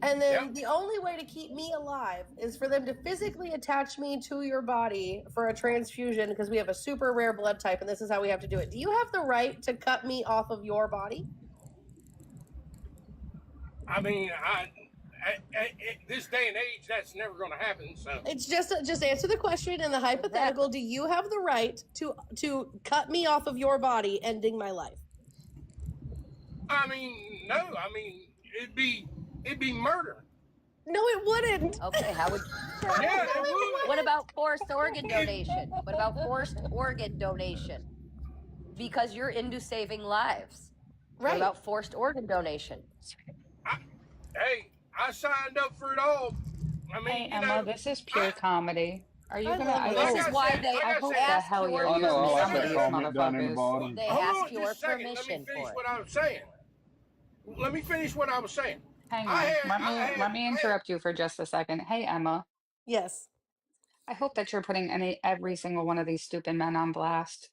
and then Yep. the only way to keep me alive is for them to physically attach me to your body for a transfusion because we have a super rare blood type and this is how we have to do it. Do you have the right to cut me off of your body? I mean, at this day and age, that's never going to happen. So, It's just answer the question in the hypothetical. Do you have the right to cut me off of your body, ending my life? I mean, no. I mean, it'd be murder. No, it wouldn't. Okay, how would Yeah, it would. what about forced organ donation? What about forced organ donation? Because you're into saving lives. What Right. about forced organ donation? Hey, I signed up for it all. I mean, Hey you Emma, know, this is pure comedy. Are you I gonna love I this. This hope is I why said, they like I I hope said, the ask hell your you're I know. I using like some of that permission. these comment down in the motherfuckers. bottom. They hold ask on your just a second. Let me permission finish for it. what I was saying. Let me finish what I was saying. Hang I on. had, I had, Let me I had interrupt you for just a second. Hey Emma, Yes. I hope that you're putting every single one of these stupid men on blast.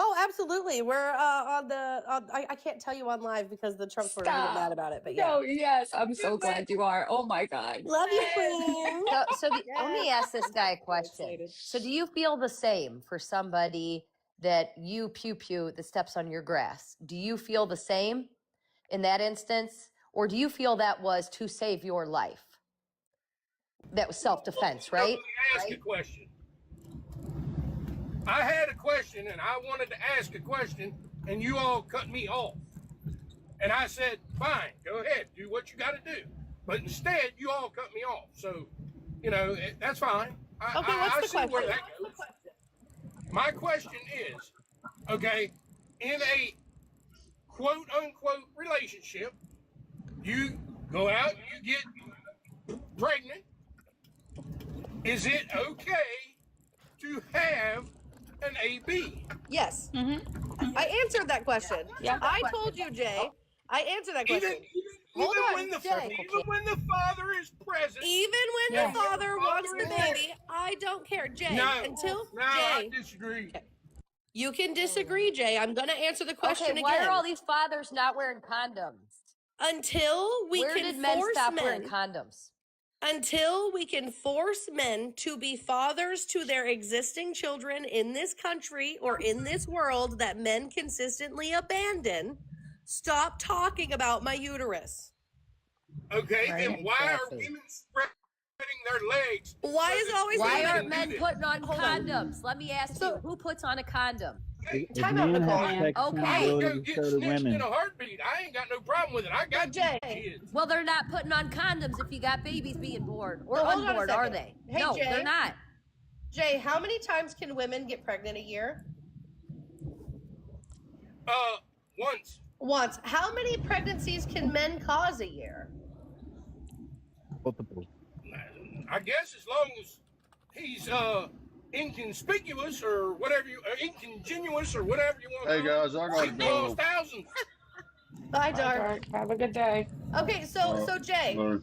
Oh, absolutely. We're on the. I can't tell you on live because the Trump supporters will get mad Stop. about it. But yeah, No, yes, I'm so glad you are. Oh my God. love you, Queen. Let me ask this guy a question. So, do you feel the same for somebody that you pew pew that steps on your grass? Do you feel the same in that instance, or do you feel that was to save your life? That was self defense, right? Let me ask a question. I had a question and I wanted to ask a question, and you all cut me off. And I said, fine, go ahead, do what you got to do. But instead, you all cut me off. So, you know, that's fine. Okay, what's I the see where question? that goes. My question is, okay, in a quote unquote relationship, you go out, you get pregnant. Is it okay to have an AB? Yes, Mm-hmm. I answered that question. Yeah. I told you, Jay. I answered that Even question. Hold on, when the Jay. even when the father is present, Even when Yeah. the father wants the is there. baby, I don't care, Jay. No, Until I Jay, disagree. you can disagree, Jay. I'm gonna answer the question Okay, why again. are all these fathers not wearing condoms? Until we Where can did men force stop men. wearing condoms? Until we can force men to be fathers to their existing children in this country or in this world that men consistently abandon, stop talking about my uterus. Okay, Right. then why are women spreading their legs? Why is it always Why women? aren't men this? putting on Hold on. condoms? Let me ask you, who puts on a condom? If Time out, men Nicole. have Man. sexual Okay. I would go abilities, get so do snitched in women. a heartbeat. I ain't got no problem with it. I got Jay. kids. Well, they're not putting on condoms if you got babies being born or So hold on a unborn, are second. they? Hey, No, Jay. they're not. Jay, how many times can women get pregnant a year? Once. Once. How many pregnancies can men cause a year? Multiple. I guess as long as he's inconspicuous or whatever you, incongenuous or whatever you want to Hey guys, I gotta go. thousands. Bye, Bye, Dark. Dark. Have a good day. Okay, so Jay, Bye.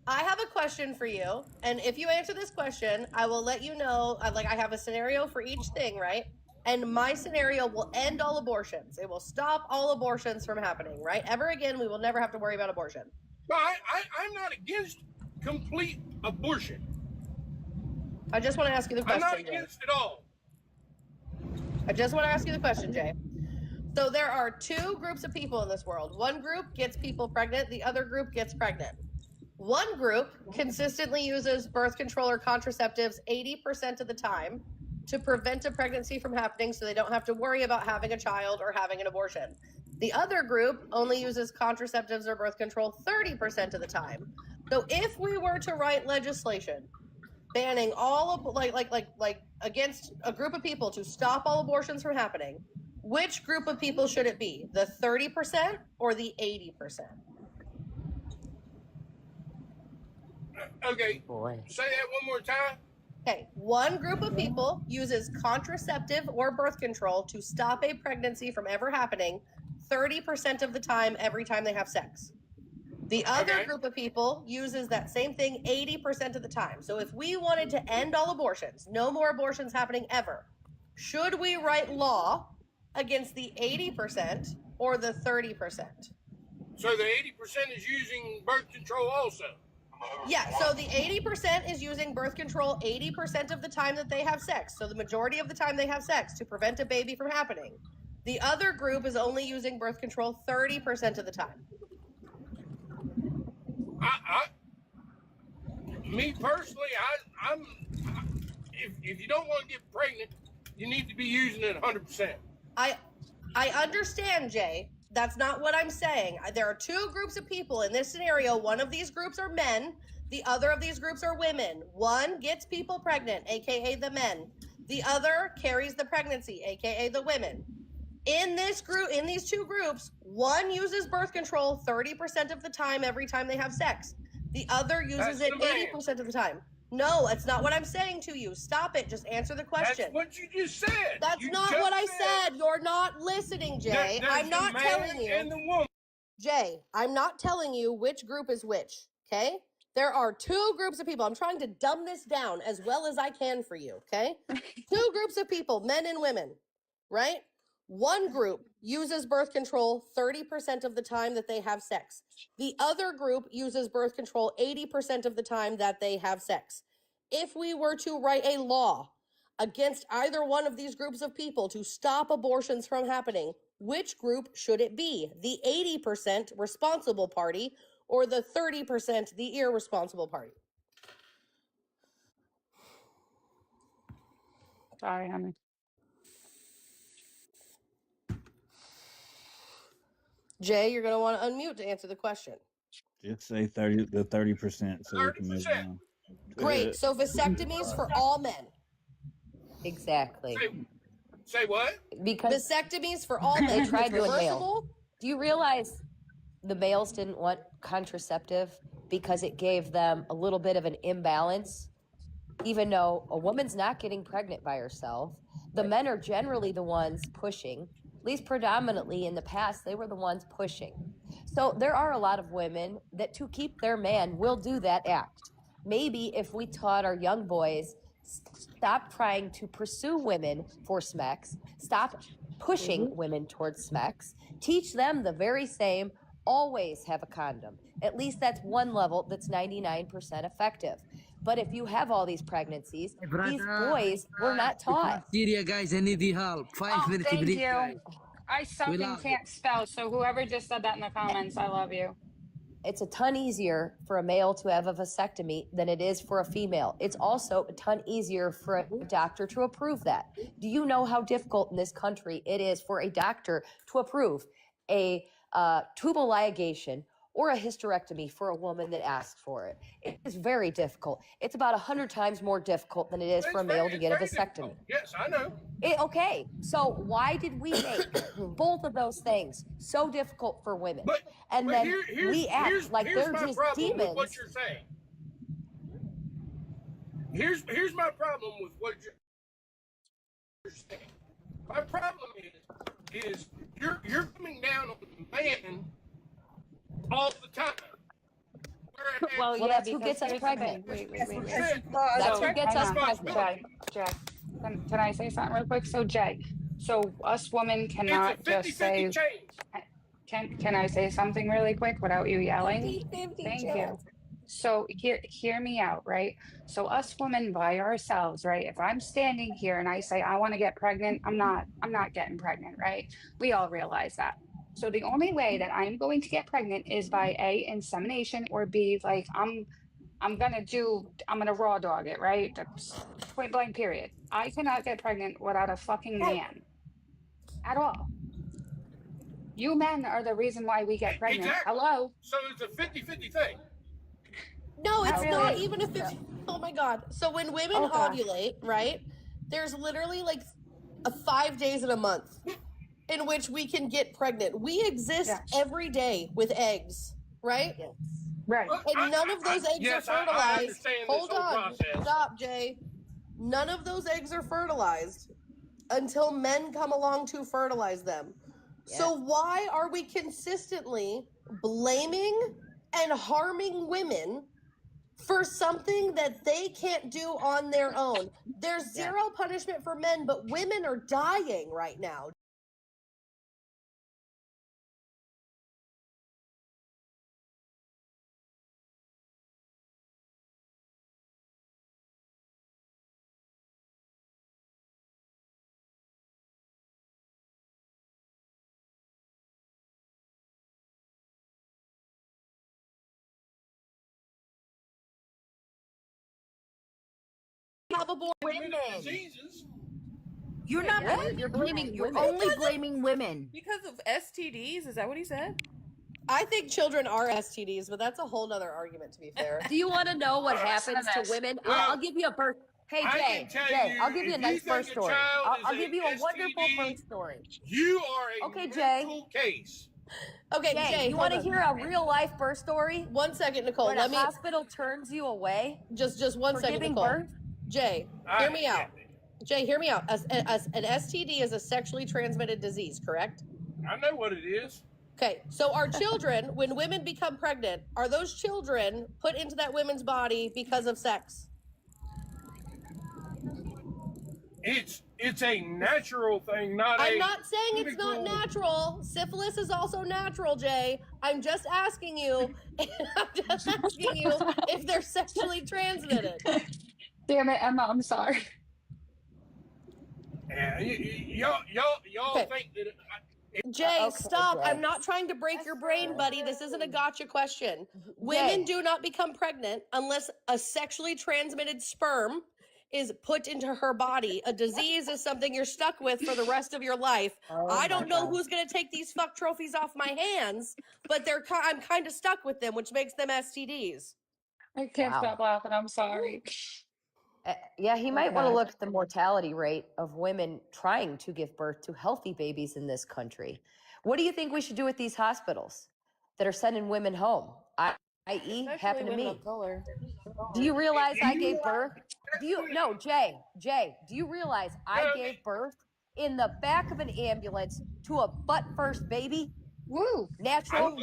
I have a question for you, and if you answer this question, I will let you know. Like, I have a scenario for each thing, right? And my scenario will end all abortions. It will stop all abortions from happening, right? Ever again, we will never have to worry about abortion. But I'm not against complete abortion. I just want to ask you the I'm question, not Jay. against it all. I just want to ask you the question, Jay. So there are two groups of people in this world. One group gets people pregnant, the other group gets pregnant. One group consistently uses birth control or contraceptives 80% of the time to prevent a pregnancy from happening so they don't have to worry about having a child or having an abortion. The other group only uses contraceptives or birth control 30% of the time. So if we were to write legislation banning all of like against a group of people to stop all abortions from happening, which group of people should it be? The 30% or the 80%? Okay. Boy. Say that one more time. Okay, one group of people uses contraceptive or birth control to stop a pregnancy from ever happening 30% of the time every time they have sex. The other group of people uses that same thing 80% of the time. So if we wanted to end all abortions, no more abortions happening ever, should we write law against the 80% or the 30%? So the 80% is using birth control also. Yeah, so the 80% is using birth control 80% of the time that they have sex. So the majority of the time they have sex to prevent a baby from happening. The other group is only using birth control 30% of the time. Me personally, if you don't want to get pregnant, you need to be using it 100%. I understand, Jay. That's not what I'm saying. There are two groups of people in this scenario. One of these groups are men. The other of these groups are women. One gets people pregnant, aka the men. The other carries the pregnancy, aka the women. In this group, in these two groups, one uses birth control 30% of the time every time they have sex. The other uses it 80% of the time. No, that's not what I'm saying to you. Stop it. Just answer the question. That's what you just said. That's not what I said. You're not listening, Jay. I'm not telling you. And the woman. Jay, I'm not telling you which group is which, okay? There are two groups of people. I'm trying to dumb this down as well as I can for you, okay? Two groups of people, men and women, right? One group uses birth control 30% of the time that they have sex. The other group uses birth control 80% of the time that they have sex. If we were to write a law against either one of these groups of people to stop abortions from happening, which group should it be? The 80% responsible party or the 30% the irresponsible party? Sorry, honey. Jay, you're going to want to unmute to answer the question. Just say 30% so we can move on. Great. So vasectomies for all men. Exactly. Say what? Because vasectomies for all men. They tried to reversible. Do you realize the males didn't want contraceptive because it gave them a little bit of an imbalance? Even though a woman's not getting pregnant by herself, the men are generally the ones pushing. At least predominantly in the past, they were the ones pushing. So there are a lot of women that to keep their man will do that act. Maybe if we taught our young boys, stop trying to pursue women for SMECs, stop pushing women towards SMECs, teach them the very same, always have a condom. At least that's one level that's 99% effective. But if you have all these pregnancies, these boys were not taught. Syria, guys, I need the help. 5 minutes, Thank break, you. guys. I suck and can't spell, so whoever just said that in the comments, I love you. it's a ton easier for a male to have a vasectomy than it is for a female. It's also a ton easier for a doctor to approve that. Do you know how difficult in this country it is for a doctor to approve a tubal ligation or a hysterectomy for a woman that asks for it? It is very difficult. It's about 100 times more difficult than it is for a male to get a vasectomy. Yes, I know. Okay, so why did we make both of those things so difficult for women? And then we act like they're just demons. With what you're saying. Here's my problem with what you're saying. My problem is you're coming down on the man all the time. Well, yeah, that's who because gets us here's the pregnant. thing. Wait. That's So, who gets us hang on, pregnant. Jay, can I say something real quick? So, Jay, so us women cannot It's a 50-50 just say, change. can I say something really quick without you yelling? 50-50 Thank chance. you. So hear me out, right? So us women by ourselves, right? If I'm standing here and I say I want to get pregnant, I'm not getting pregnant, right? We all realize that. So the only way that I'm going to get pregnant is by A, insemination, or B, like I'm gonna raw dog it, right? That's point blank period. I cannot get pregnant without a fucking man at all. You men are the reason why we get pregnant. Exactly. Hello? So it's a 50-50 thing. No, it's Not not really. even a 50. Oh my God. So when women Oh, God. ovulate, right, there's literally like 5 days in a month in which we can get pregnant. We exist every day with eggs, right? Right. And none of those eggs yes, are fertilized. I understand Hold this whole on. process. Stop, Jay. None of those eggs are fertilized until men come along to fertilize them. So why are we consistently blaming and harming women for something that they can't do on their own? There's zero punishment for men, but women are dying right now. Have abortion. Diseases. You're not. You're blaming. You're only blaming women because of STDs. Is that what he said? I think children are STDs, but that's a whole nother argument, to be fair. Do you want to know what happens to women? I'll give you a birth. Hey, Jay, I'll give you a nice birth story. I'll give you a wonderful birth story. You are a mental case. Okay, Jay, you want to hear a real life birth story? 1 second, Nicole. When a hospital turns you away. Just 1 second, giving Nicole. birth? Jay, hear me out. Jay, hear me out. An STD is a sexually transmitted disease, correct? I know what it is. Okay, so our children, when women become pregnant, are those children put into that woman's body because of sex? It's a natural thing, not I'm not saying it's not natural. Syphilis is also natural, Jay. I'm just asking you. If they're sexually transmitted. Damn it, Emma, I'm sorry. Yeah, y'all think that. Jay, stop. I'm not trying to break your brain, buddy. This isn't a gotcha question. Women do not become pregnant unless a sexually transmitted sperm is put into her body. A disease is something you're stuck with for the rest of your life. I don't know who's going to take these fuck trophies off my hands, but I'm kind of stuck with them, which makes them STDs. I can't stop laughing. I'm sorry. Yeah, he might want to look at the mortality rate of women trying to give birth to healthy babies in this country. What do you think we should do with these hospitals that are sending women home? I.e., happened to me. Do you realize I gave birth? Jay, do you realize I gave birth in the back of an ambulance to a butt first baby? Woo! Natural.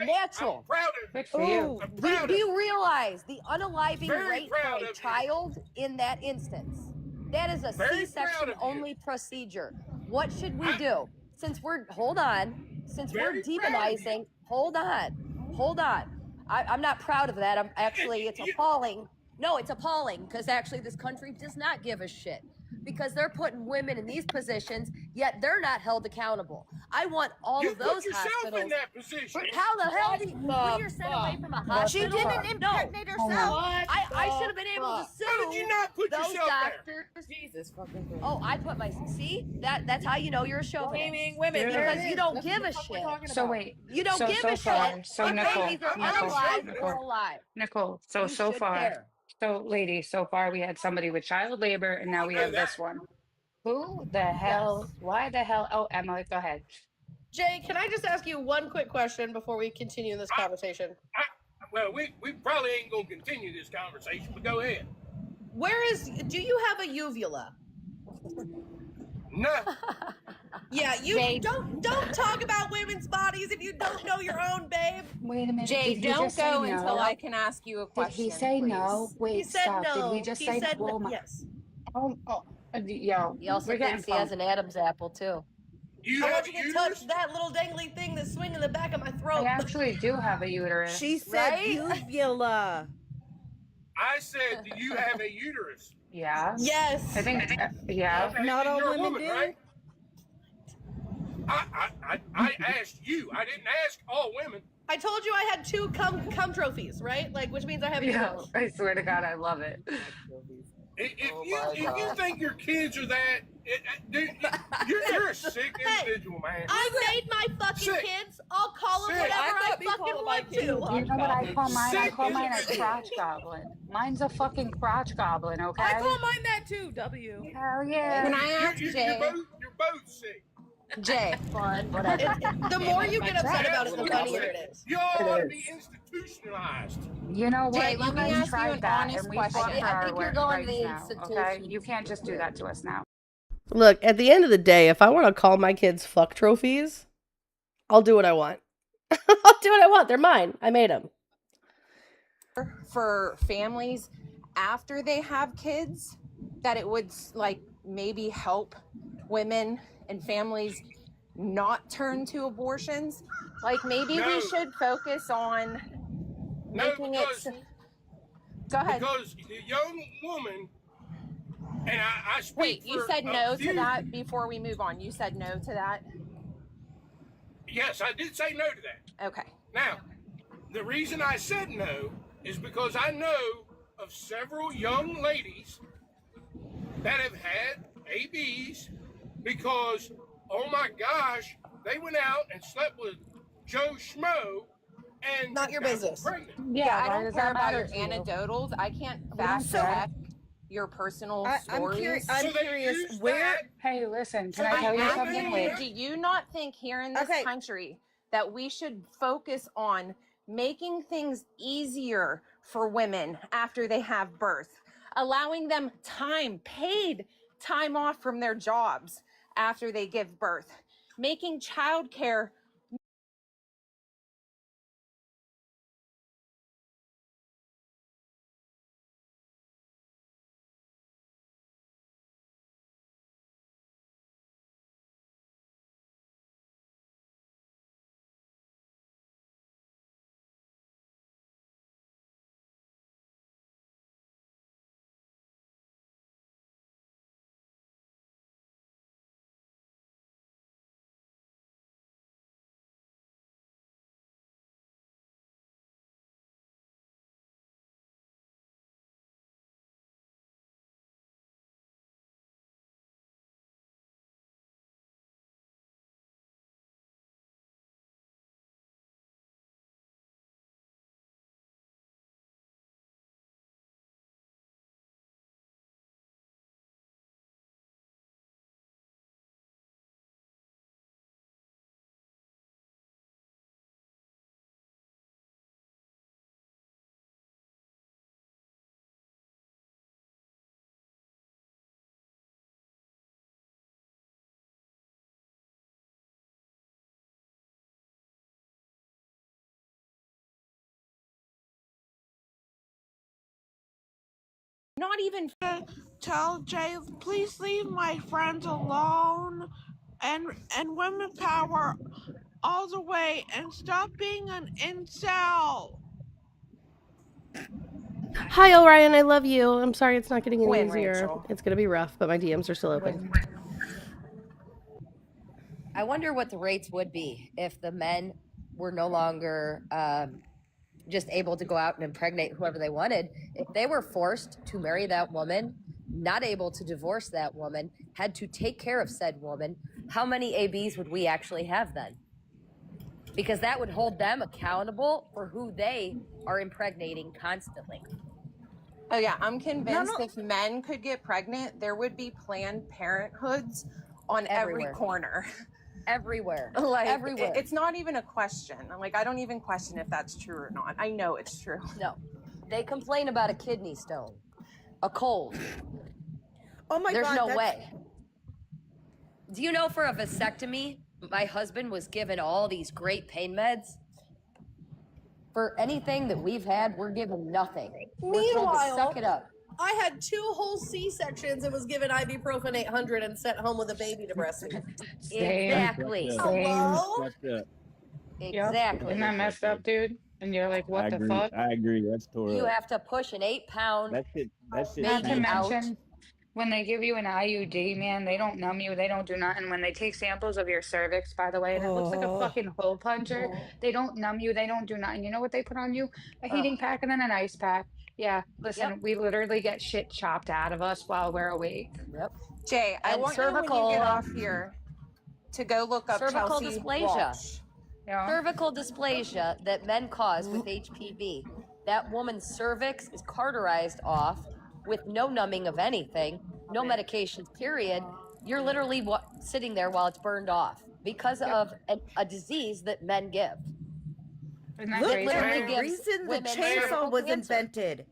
Natural. I'm proud of Good for you. Do you realize the unaliving rate for a child in that instance? That is a C-section only procedure. What should we do? Since we're demonizing, hold on. I'm not proud of that. It's appalling. No, it's appalling because actually this country does not give a shit. because they're putting women in these positions, yet they're not held accountable. I want all of those put yourself hospitals. in that position. How the hell do you, when you're sent away from a hospital? She didn't impregnate herself. I should have been able to sue. How did you not put those yourself doctors. there? Jesus fucking Christ. Oh, I put my see that's how you know you're a chauvinist. Blaming women. There it Because you is. don't That's give what a the fuck we're shit. talking So about. wait. You don't give a far. shit. So If Nicole, babies are Nicole, unalive or alive. Nicole. You So should far. care. So ladies, so far we had somebody with child labor, and now we have this one. Who the hell? Yes. Why the hell? Oh, Emily, go ahead. Jay, can I just ask you one quick question before we continue this conversation? Well, we probably ain't gonna continue this conversation, but go ahead. Do you have a uvula? No. Yeah, you Jay. don't talk about women's bodies if you don't know your own, babe. Wait a minute. Jay, Did he don't just say go no? until I can ask you a Did question. he say please. no? Wait, He said stop. no. Did he just say said no? yes. Yo, He also we're getting thinks he has an Adam's apple too. You I have want you a to uterus? touch that little dangly thing that's swinging the back of my I throat. actually do have a uterus. She said Right? uvula. I said, do you have a uterus? Yeah. Yes. I think. Yeah. Okay, Not then all you're a women woman, do. right? I asked you. I didn't ask all women. I told you I had 2 cum trophies, right? Like, which means I have Yeah. uterus. I swear to God, I love it. If you think your kids are that, dude, you're a sick individual, man. I made my fucking Sick. kids. I'll call them Sick. whatever I I thought me fucking calling my want kids to. You know what I call mine? I Sick call mine a individual. crotch goblin. Mine's a fucking crotch goblin, okay? I call mine that too. W. Hell yeah. Can I ask Jay? You're both sick. Jay, Fun, whatever. The more you get upset about it, the funnier it is. You all ought to be institutionalized. You know what? Jay, you let me guys ask you tried an that, honest and we question. fought for I our think you're going to rights the now, institution. okay? You can't just do that to us now. Look, at the end of the day, if I want to call my kids fuck trophies, I'll do what I want. I'll do what I want. They're mine. I made them. for families after they have kids, that it would like maybe help women and families not turn to abortions? Like maybe No. we should focus on making it. Go ahead. Because the young woman, and I speak Wait, you for said a no few- to that before we move on. You said no to that? Yes, I did say no to that. Okay. Now, the reason I said no is because I know of several young ladies that have had ABs because, oh my gosh, they went out and slept with Joe Schmo and Not your got business. pregnant. Yeah, I why don't does care that about matter your to you? anecdotals. I can't don't fact care. check your personal stories. I'm So they curious use where. that- Hey, listen, So can I tell you I'm something? asking Wait. Do you not think here in this Okay. country that we should focus on making things easier for women after they have birth, allowing them paid time off from their jobs after they give birth, making childcare not even tell Jay, please leave my friends alone, and women power all the way, and stop being an incel. Hi, Orion. I love you. I'm sorry it's not getting any When, easier. Rachel? It's gonna be rough, but my DMs are still open. I wonder what the rates would be if the men were no longer just able to go out and impregnate whoever they wanted. If they were forced to marry that woman, not able to divorce that woman, had to take care of said woman, how many ABs would we actually have then? Because that would hold them accountable for who they are impregnating constantly. Oh yeah, I'm convinced if men could get pregnant, there would be Planned Parenthoods on every Everywhere. corner. Everywhere. Like Everywhere. it's not even a question. Like I don't even question if that's true or not. I know it's true. No. They complain about a kidney stone, a cold. Oh my There's God, no that's- way. Do you know for a vasectomy, my husband was given all these great pain meds? For anything that we've had, we're given nothing. We're told to suck it up. I had 2 whole C-sections and was given ibuprofen 800 and sent home with a baby to breastfeed. Exactly. Hello? Exactly. Isn't that messed up, dude? And you're like, what I the agree. fuck? I agree. That's tore You up. have to push an 8-pound That shit Not to baby out. mention, when they give you an IUD, man, they don't numb you. They don't do nothing. When they take samples of your cervix, by the way, and it looks like a fucking hole puncher, they don't numb you. They don't do nothing. You know what they put on you? A heating pack and then an ice pack. Yeah, listen, we literally get shit chopped out of us while we're awake. Yep. Jay, I And want you when you cervical get off here to go look up cervical Chelsea dysplasia. Walsh. Yeah. Cervical dysplasia that men cause with HPV. That woman's cervix is cauterized off with no numbing of anything, no medications, period. You're literally sitting there while it's burned off because of a disease that men give. Isn't that Look, crazy? literally the gives reason the women chainsaw cervical was cancer. invented.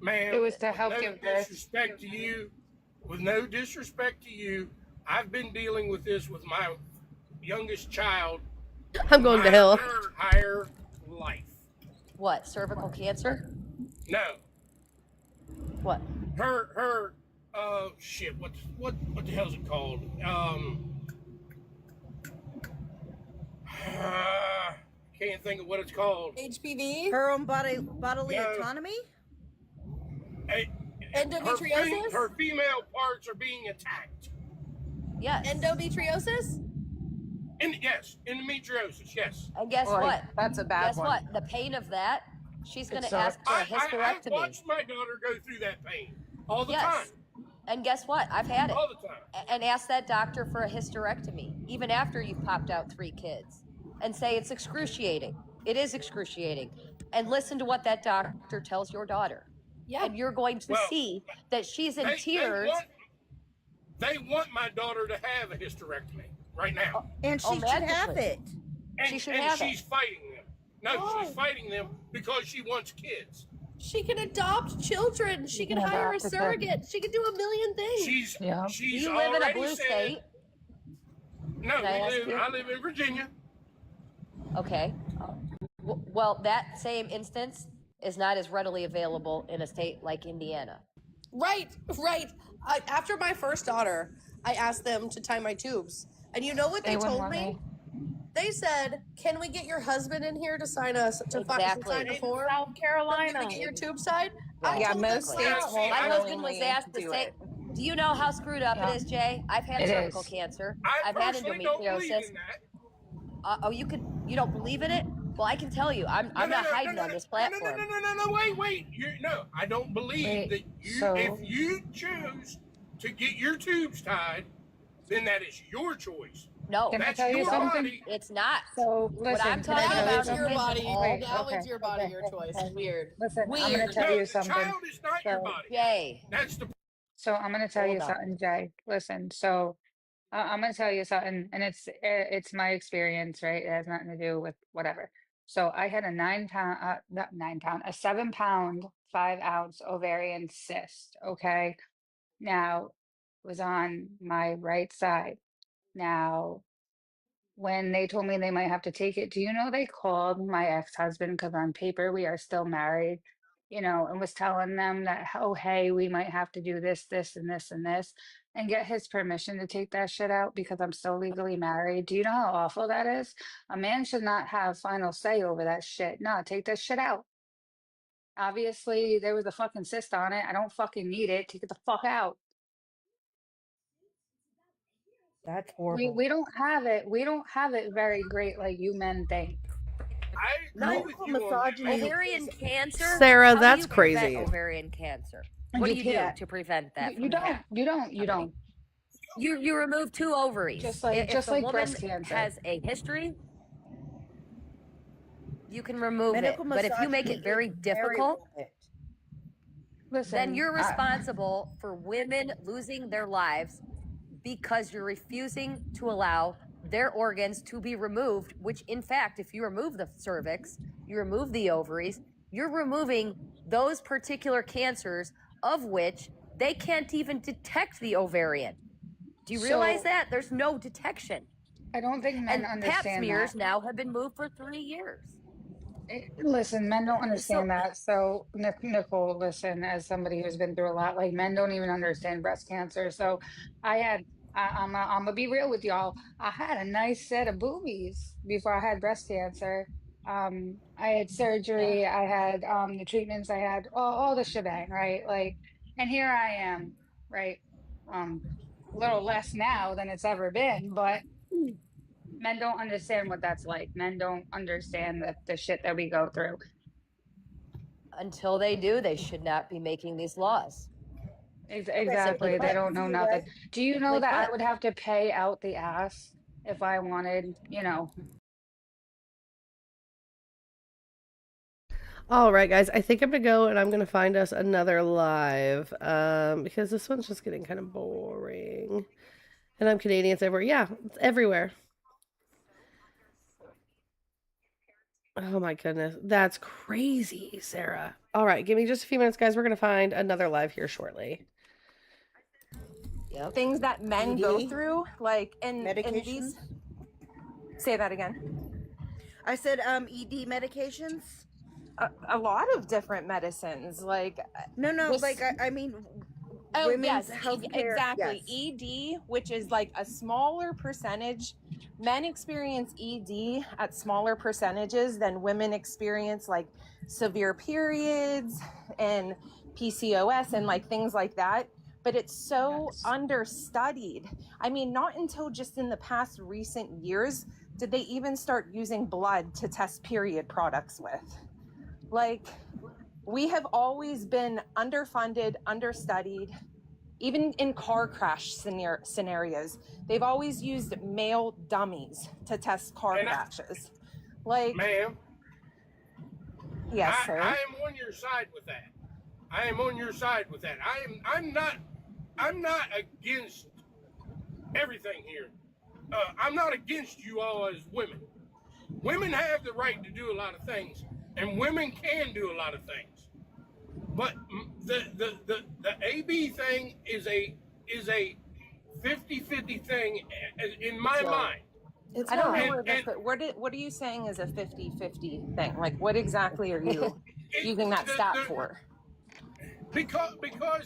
Ma'am, It was to with help no give birth. disrespect to you, with no disrespect to you, I've been dealing with this with my youngest child. I'm going to hell. My entire life. What, cervical cancer? No. What? Her shit. What the hell's it called? Can't think of what it's called. HPV? Her own bodily No. autonomy? Endometriosis? Her female parts are being attacked. Yes. Endometriosis? Yes, endometriosis. Yes. And guess Boy, what? that's a bad Guess one. what? The pain of that, she's going It's to ask for a I've hysterectomy. watched my daughter go through that pain all the Yes. time. And guess what? I've had it. All the time. And ask that doctor for a hysterectomy, even after you've popped out 3 kids, and say it's excruciating. It is excruciating. And listen to what that doctor tells your daughter. Yeah. And you're going to see that she's in tears. They want my daughter to have a hysterectomy right now. And she should have it. And, She should and have she's it. fighting them. No, she's fighting them because she wants kids. She can adopt children. She can hire a surrogate. She can do a million things. She's Do you live in a already blue said. state? No, Can I ask you? I live in Virginia. Okay. Well, that same instance is not as readily available in a state like Indiana. Right. After my first daughter, I asked them to tie my tubes. And you know what they wouldn't told let me? They said, "Can we get your husband in here to sign us to Exactly. sign a form? South Carolina. Can we get your tubes tied?" Yeah, told them most flat states out. won't My husband was willingly asked to do say, it. do you know how screwed up it is, Jay? I've had It cervical is. cancer. I I've had personally don't believe endometriosis. in that. You don't believe in it? Well, I can tell you, I'm not hiding on this platform. No, wait. No, I don't believe that if you choose to get your tubes tied, then that is your choice. No, Can I That's tell you your something? body. it's not. So What listen, I'm can I talking tell you Now about it's your something? body. Wait, Now okay, it's your body, your choice. Weird. Listen, I'm gonna Weird. tell No, you the something. child is not your So, body. Jay, That's the so I'm gonna tell you hold on. something, Jay. Listen, so I'm gonna tell you something, and it's my experience, right? It has nothing to do with whatever. So I had a 9 pound, not 9 pound, a 7 pound, 5 ounce ovarian cyst. Okay, now it was on my right side. Now, when they told me they might have to take it, do you know they called my ex-husband because on paper we are still married, and was telling them that, oh, hey, we might have to do this, this, and this, and this, and get his permission to take that shit out because I'm still legally married. Do you know how awful that is? A man should not have final say over that shit. No, take that shit out. Obviously, there was a fucking cyst on it. I don't fucking need it. Take it the fuck out. That's We horrible. we don't have it. We don't have it very great like you men think. I agree No, with you on that, misogyny ma'am. Ovarian cancer? Sarah, How do that's you prevent crazy. ovarian cancer? And What do you you do can't. to prevent You, that you from don't. happening? You don't. You remove 2 ovaries. If Just the like woman breast cancer. has a history, you can remove it. medical But if you make misogyny it very is very difficult, rampant. then Listen, you're responsible for women losing their lives because you're refusing to allow their organs to be removed, which in fact, if you remove the cervix, you remove the ovaries, you're removing those particular cancers of which they can't even detect the ovarian. Do you realize so that? There's no detection. I don't think men And pap understand that. smears now have been moved for 3 years. Listen, men don't So understand that. So, Nicole, listen, as somebody who's been through a lot, like men don't even understand breast cancer. So, I had, I'm gonna be real with y'all. I had a nice set of boobies before I had breast cancer. I had surgery, I had the treatments, I had all the shebang, right? Like, and here I am, right? A little less now than it's ever been, but men don't understand what that's like. Men don't understand the shit that we go through. until they do, they should not be making these laws. Simply Exactly. They put. don't know nothing. Do you know Simply that I put. would have to pay out the ass if I wanted, All right, guys. I think I'm gonna go and I'm gonna find us another live because this one's just getting kind of boring. And I'm Canadian. It's everywhere. Yeah, it's everywhere. Oh my goodness, that's crazy, Sarah. All right, give me just a few minutes, guys. We're gonna find another live here shortly. Things that men go ED? through, like in Medications? these. Say that again. I said ED medications. A lot of different medicines, like No, this- like I mean, Oh women's yes, healthcare. exactly. Yes. ED, which is like a smaller percentage. Men experience ED at smaller percentages than women experience like severe periods and PCOS and like things like that. But it's so understudied. I mean, not until just in the past recent years did they even start using blood to test period products with. Like, we have always been underfunded, understudied. Even in car crash scenarios, they've always used male dummies to test car crashes. Like, ma'am, yes, sir. I am on your side with that. I am on your side with that. I'm not against everything here. I'm not against you all as women. Women have the right to do a lot of things, and women can do a lot of things. But the AB thing is a 50-50 thing in my mind. I don't know where this, but what are you saying is a 50-50 thing? Like, what exactly are you using that stat for? Because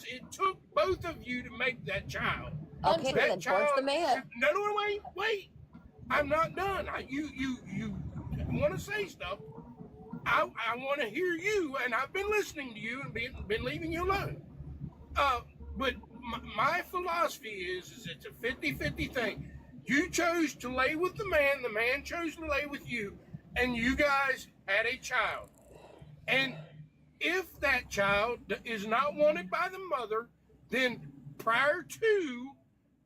it took both of you to make that child. Okay, that then child, towards the man. No, wait. I'm not done. You want to say stuff. I want to hear you, and I've been listening to you and been leaving you alone. But my philosophy is it's a 50-50 thing. You chose to lay with the man chose to lay with you, and you guys had a child. And if that child is not wanted by the mother, then prior to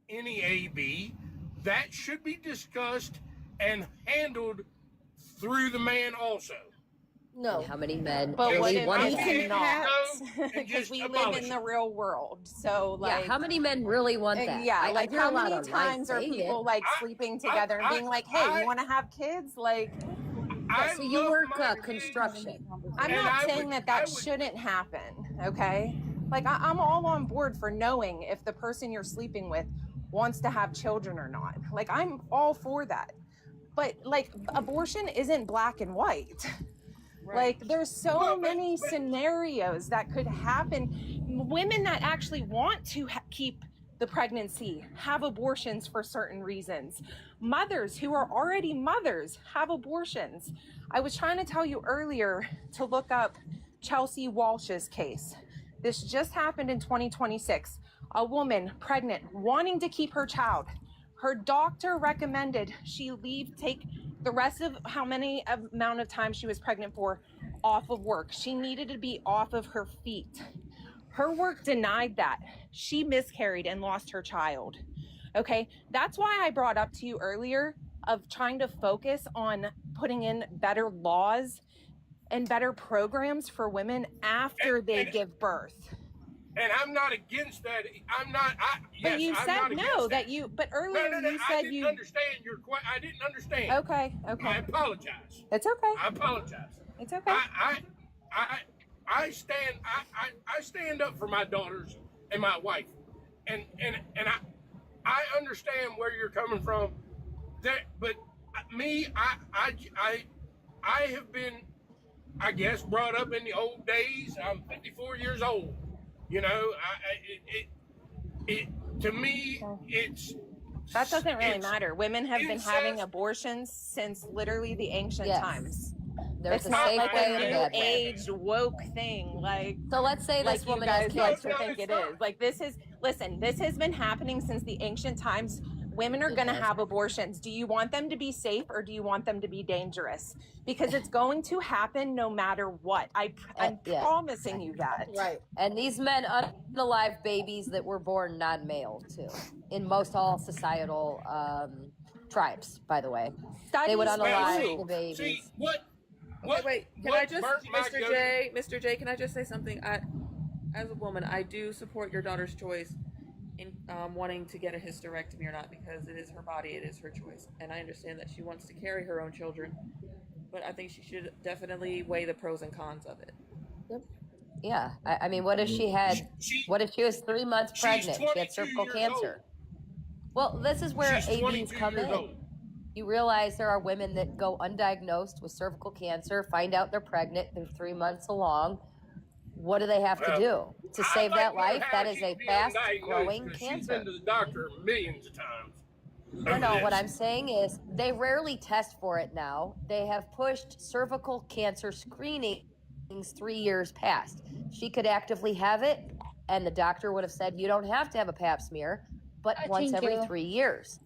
any AB, that should be discussed and handled through the man also. No. And how many men But what really if want it's that? not? Because we live in the real world. So, like, Yeah, how many men really want that? Yeah, I like hear how a lot many of lies times are saying people it. like sleeping together and being like, "Hey, you want to have kids?" Like, Yeah, so you work construction. I'm not saying that shouldn't happen, okay? Like, I'm all on board for knowing if the person you're sleeping with wants to have children or not. Like, I'm all for that. But, like, abortion isn't black and white. Like, there's so many scenarios that could happen. Women that actually want to keep the pregnancy have abortions for certain reasons. Mothers who are already mothers have abortions. I was trying to tell you earlier to look up Chelsea Walsh's case. This just happened in 2026. A woman pregnant, wanting to keep her child. Her doctor recommended she take the rest of amount of time she was pregnant for off of work. She needed to be off of her feet. Her work denied that. She miscarried and lost her child. Okay, that's why I brought up to you earlier of trying to focus on putting in better laws and better programs for women after they give birth. And I'm not against that. I'm not. But you I'm said not no, that you. But earlier no, you said I didn't you understand your question. I didn't understand. Okay. I apologize. It's okay. I apologize. It's okay. I stand up for my daughters and my wife, and I understand where you're coming from. But me, I have been, I guess, brought up in the old days. I'm 54 years old. You know, to me, that doesn't really matter. Women have been having abortions since literally the ancient times. There's It's a not safe like way a and a new bad way. age woke thing. Like, So let's say like this you woman guys has like cancer. to think it is. Like this has been happening since the ancient times. Women are going to have abortions. Do you want them to be safe or do you want them to be dangerous? Because it's going to happen no matter what. I'm promising you that. Right. And these men unalive babies that were born non-male too, in most all societal tribes, by the way. They would unalive the babies. See, Okay, wait. Can I just, Mr. J, can I just say something? As a woman, I do support your daughter's choice in wanting to get a hysterectomy or not, because it is her body, it is her choice, and I understand that she wants to carry her own children, but I think she should definitely weigh the pros and cons of it. Yeah, I mean, what if she had? What if she was 3 months pregnant? She had cervical cancer. Well, this is where ABs come in. You realize there are women that go undiagnosed with cervical cancer, find out they're pregnant, they're 3 months along. What do they have to do to save that life? That is a fast-growing cancer. She's been to the doctor millions of times. No, what I'm saying is they rarely test for it now. They have pushed cervical cancer screenings 3 years past. She could actively have it, and the doctor would have said, you don't have to have a pap smear, but once every 3 years.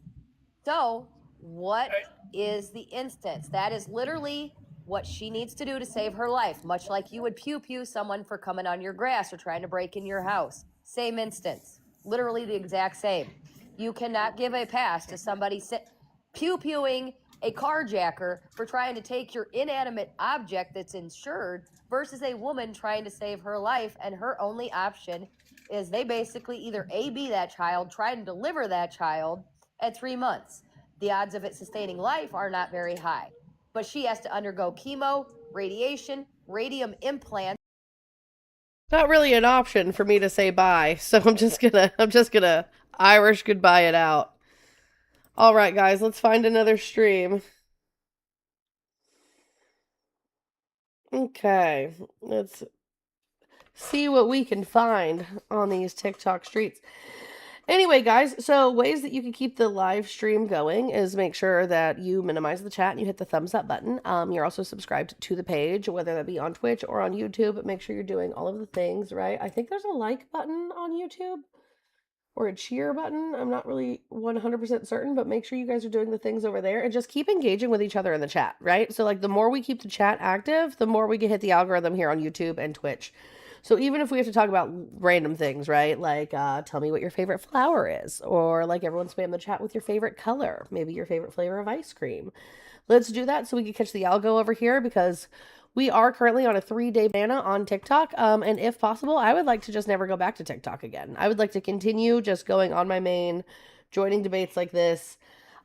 So what is the instance? That is literally what she needs to do to save her life, much like you would pew-pew someone for coming on your grass or trying to break in your house. Same instance, literally the exact same. You cannot give a pass to somebody pew-pewing a carjacker for trying to take your inanimate object that's insured versus a woman trying to save her life, and her only option is they basically either AB that child, try and deliver that child at 3 months. The odds of it sustaining life are not very high. But she has to undergo chemo, radiation, radium implants. Not really an option for me to say bye, so I'm just gonna Irish goodbye it out. All right, guys, let's find another stream. Okay, let's see what we can find on these TikTok streets. Anyway, guys, so ways that you can keep the live stream going is make sure that you minimize the chat and you hit the thumbs up button. You're also subscribed to the page, whether that be on Twitch or on YouTube, but make sure you're doing all of the things, right? I think there's a like button on YouTube or a cheer button. I'm not really 100% certain, but make sure you guys are doing the things over there and just keep engaging with each other in the chat, right? So like the more we keep the chat active, the more we can hit the algorithm here on YouTube and Twitch. So even if we have to talk about random things, right? Like, tell me what your favorite flower is. Or like everyone spam the chat with your favorite color. Maybe your favorite flavor of ice cream. Let's do that so we can catch the algo over here, because we are currently on a 3-day banana on TikTok. And if possible, I would like to just never go back to TikTok again. I would like to continue just going on my main, joining debates like this.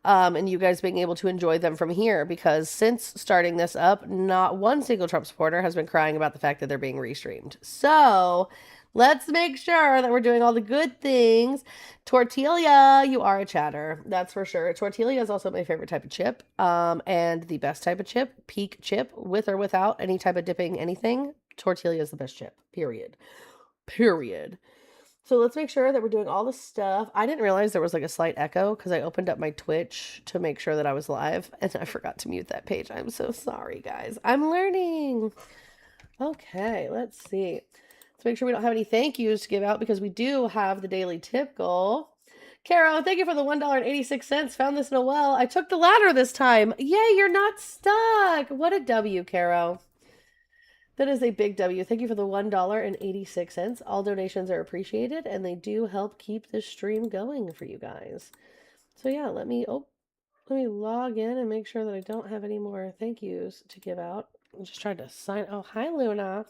And you guys being able to enjoy them from here, because since starting this up, not one single Trump supporter has been crying about the fact that they're being restreamed. So let's make sure that we're doing all the good things. Tortilla, you are a chatter, that's for sure. Tortilla is also my favorite type of chip, and the best type of chip, peak chip, with or without any type of dipping anything. Tortilla is the best chip, period. So let's make sure that we're doing all the stuff. I didn't realize there was like a slight echo because I opened up my Twitch to make sure that I was live, and I forgot to mute that page. I'm so sorry, guys. I'm learning. Okay, let's see. Let's make sure we don't have any thank yous to give out because we do have the daily tip goal. Caro, thank you for the $1.86. Found this in a well. I took the ladder this time. Yay, you're not stuck. What a W, Caro. That is a big W. Thank you for the $1.86. All donations are appreciated, and they do help keep this stream going for you guys. So yeah, let me log in and make sure that I don't have any more thank yous to give out. I just tried to sign. Oh, hi, Luna.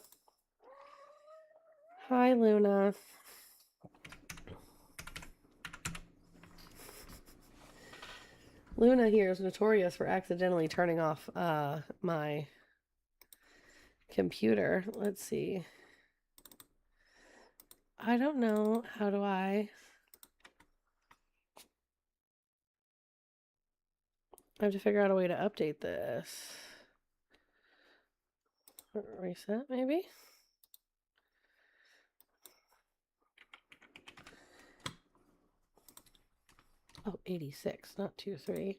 Hi, Luna. Luna here is notorious for accidentally turning off my computer. Let's see. I don't know. How do I have to figure out a way to update this. Reset, maybe? Oh, 86, not 23.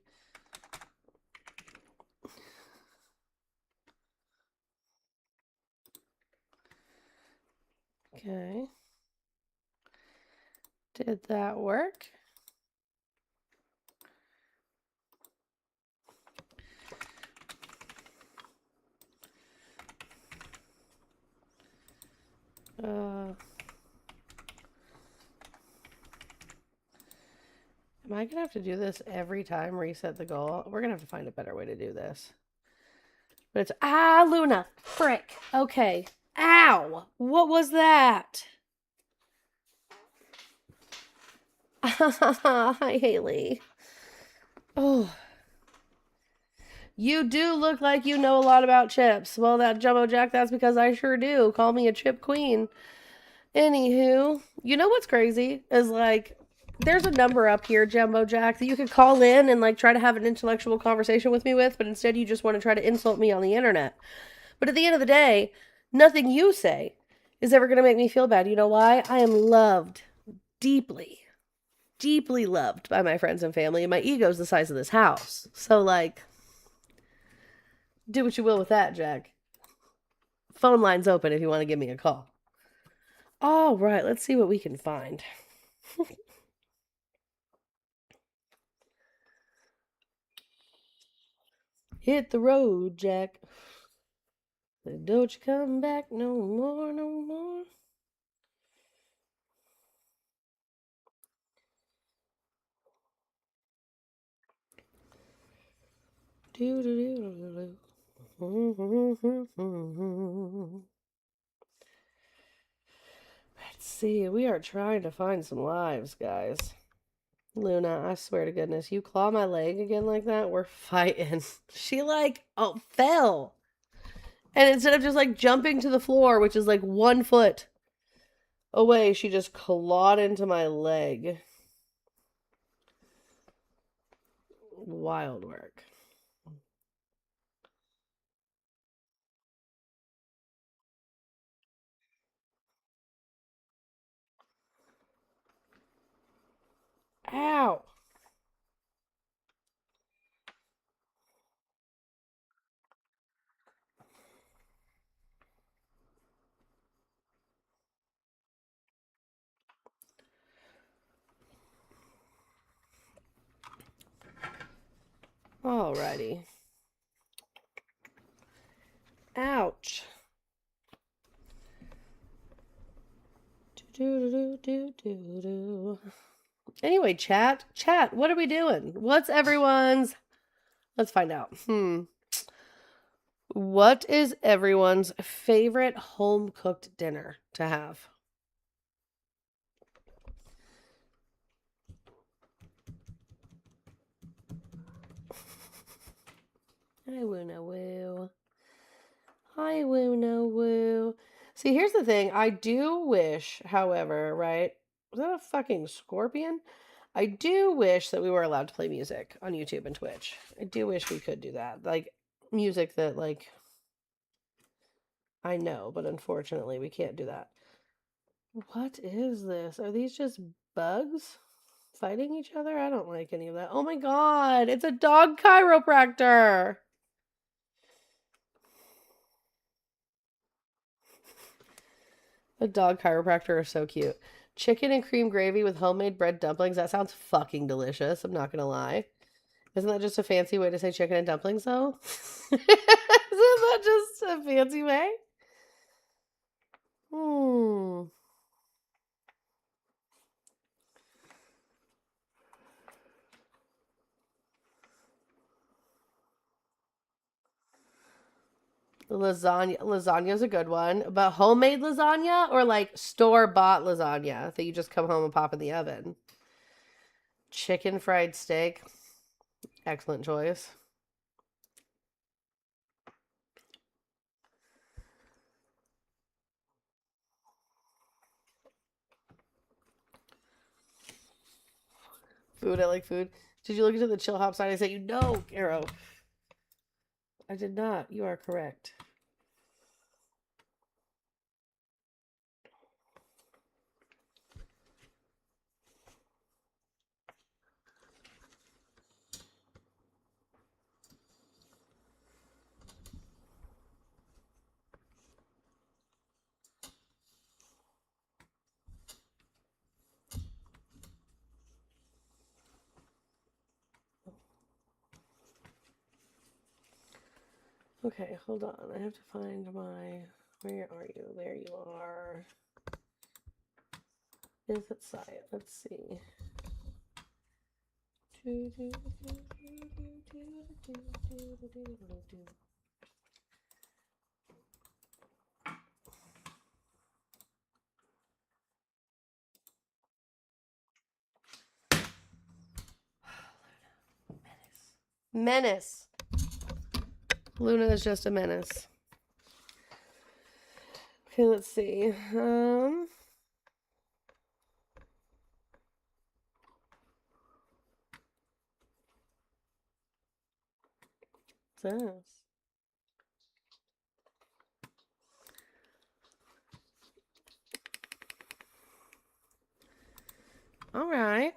Okay. Did that work? Am I gonna have to do this every time reset the goal? We're gonna have to find a better way to do this. But it's, Luna, frick. Okay. Ow! What was that? Hi, Haley. Oh. You do look like you know a lot about chips. Well, that Jumbo Jack, that's because I sure do. Call me a chip queen. Anywho, you know what's crazy is like there's a number up here, Jumbo Jack, that you could call in and like try to have an intellectual conversation with me with, but instead you just want to try to insult me on the internet. But at the end of the day, nothing you say is ever going to make me feel bad. You know why? I am loved deeply, deeply loved by my friends and family, and my ego's the size of this house. So like, do what you will with that, Jack. Phone line's open if you want to give me a call. All right, let's see what we can find. Hit the road, Jack. Don't you come back no more, no more. Do do do do do. Let's see. We are trying to find some lives, guys. Luna, I swear to goodness, you claw my leg again like that, we're fighting. She like, fell. And instead of just like jumping to the floor, which is like 1 foot away, she just clawed into my leg. Wild work. Ow. Alrighty. Ouch. Anyway, chat, what are we doing? What's everyone's? Let's find out. What is everyone's favorite home cooked dinner to have? I wanna woo. I wanna woo. See, here's the thing. I do wish, however, right? Was that a fucking scorpion? I do wish that we were allowed to play music on YouTube and Twitch. I do wish we could do that. Like, music that, like, I know, but unfortunately we can't do that. What is this? Are these just bugs fighting each other? I don't like any of that. Oh my god, it's a dog chiropractor! A dog chiropractor are so cute. Chicken and cream gravy with homemade bread dumplings. That sounds fucking delicious. I'm not gonna lie. Isn't that just a fancy way to say chicken and dumplings, though? Isn't that just a fancy way? Hmm. Lasagna's a good one, but homemade lasagna or like store-bought lasagna that you just come home and pop in the oven. Chicken fried steak. Excellent choice. Food, I like food. Did you look into the chill hop side? I said, Arrow. I did not. You are correct. Okay, hold on. I have to find my... Where are you? There you are. Is it site? Let's see. Menace. Luna is just a menace. Okay, let's see. What's this? All right.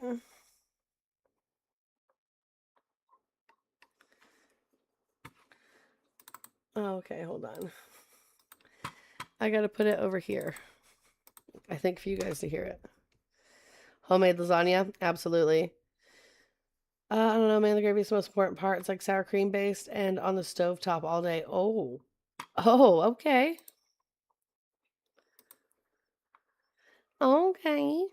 Okay, hold on. I gotta put it over here. I think for you guys to hear it. Homemade lasagna? Absolutely. I don't know, man. The gravy is the most important part. It's like sour cream based and on the stove top all day. Oh. Oh, okay. Okay.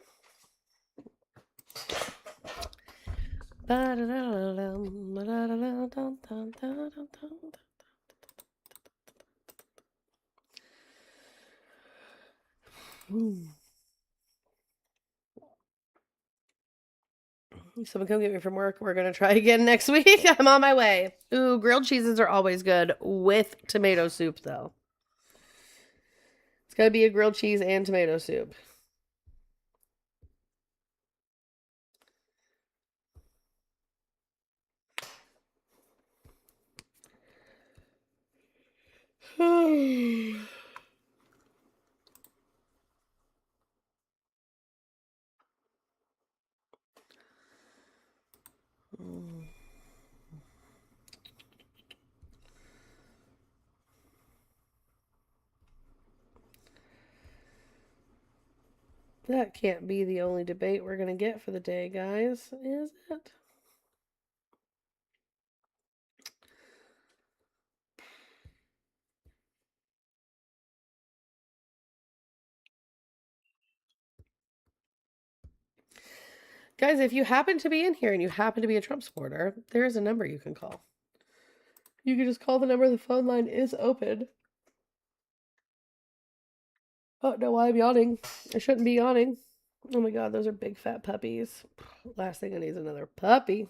Someone come get me from work. We're going to try again next week. I'm on my way. Ooh, grilled cheeses are always good with tomato soup, though. It's got to be a grilled cheese and tomato soup. That can't be the only debate we're going to get for the day, guys, is it? Guys, if you happen to be in here and you happen to be a Trump supporter, there is a number you can call. You can just call the number. The phone line is open. Oh, no, why I'm yawning. I shouldn't be yawning. Oh my god, those are big fat puppies. Last thing I need is another puppy.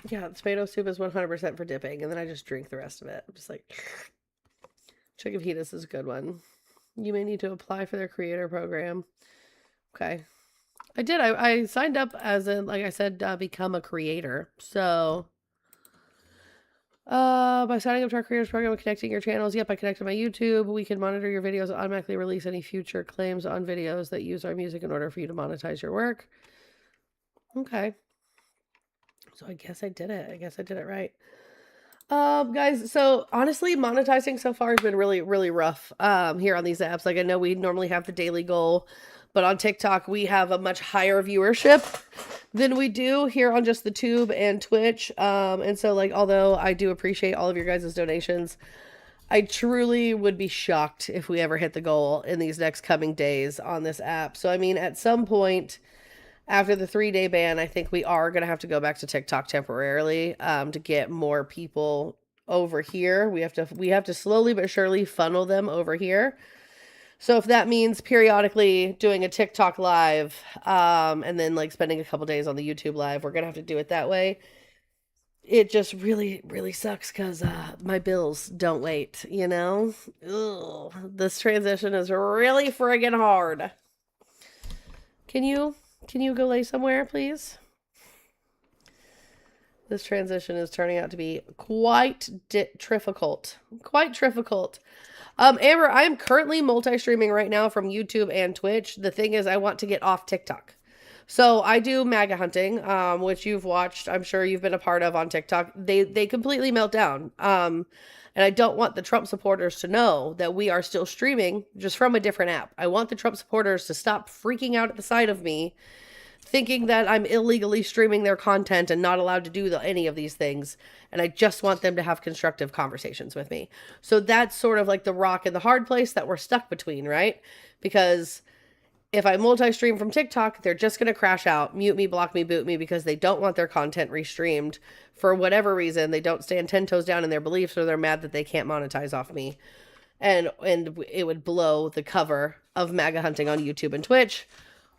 Yeah, tomato soup is 100% for dipping, and then I just drink the rest of it. I'm just like... Chicken fajitas is a good one. You may need to apply for their creator program. Okay. I did. I signed up as a, like I said, become a creator. So By signing up to our creators program and connecting your channels. Yep, I connected my YouTube. We can monitor your videos and automatically release any future claims on videos that use our music in order for you to monetize your work. Okay. So I guess I did it. I guess I did it right. Guys, so honestly, monetizing so far has been really, really rough here on these apps. Like, I know we normally have the daily goal, but on TikTok, we have a much higher viewership than we do here on just the Tube and Twitch. And so, like, although I do appreciate all of your guys' donations, I truly would be shocked if we ever hit the goal in these next coming days on this app. So, I mean, at some point after the 3-day ban, I think we are going to have to go back to TikTok temporarily to get more people over here. We have to slowly but surely funnel them over here. So if that means periodically doing a TikTok live and then like spending a couple days on the YouTube live, we're going to have to do it that way. It just really, really sucks because my bills don't wait, you know? Ugh, this transition is really friggin' hard. Can you go lay somewhere, please? This transition is turning out to be quite difficult. Quite difficult. Amber, I am currently multi-streaming right now from YouTube and Twitch. The thing is, I want to get off TikTok. So I do MAGA hunting, which you've watched. I'm sure you've been a part of on TikTok. They completely melt down. And I don't want the Trump supporters to know that we are still streaming just from a different app. I want the Trump supporters to stop freaking out at the sight of me, thinking that I'm illegally streaming their content and not allowed to do any of these things. And I just want them to have constructive conversations with me. So that's sort of like the rock and the hard place that we're stuck between, right? Because if I multi-stream from TikTok, they're just going to crash out, mute me, block me, boot me, because they don't want their content restreamed for whatever reason. They don't stand 10 toes down in their beliefs, or they're mad that they can't monetize off me. And it would blow the cover of MAGA hunting on YouTube and Twitch.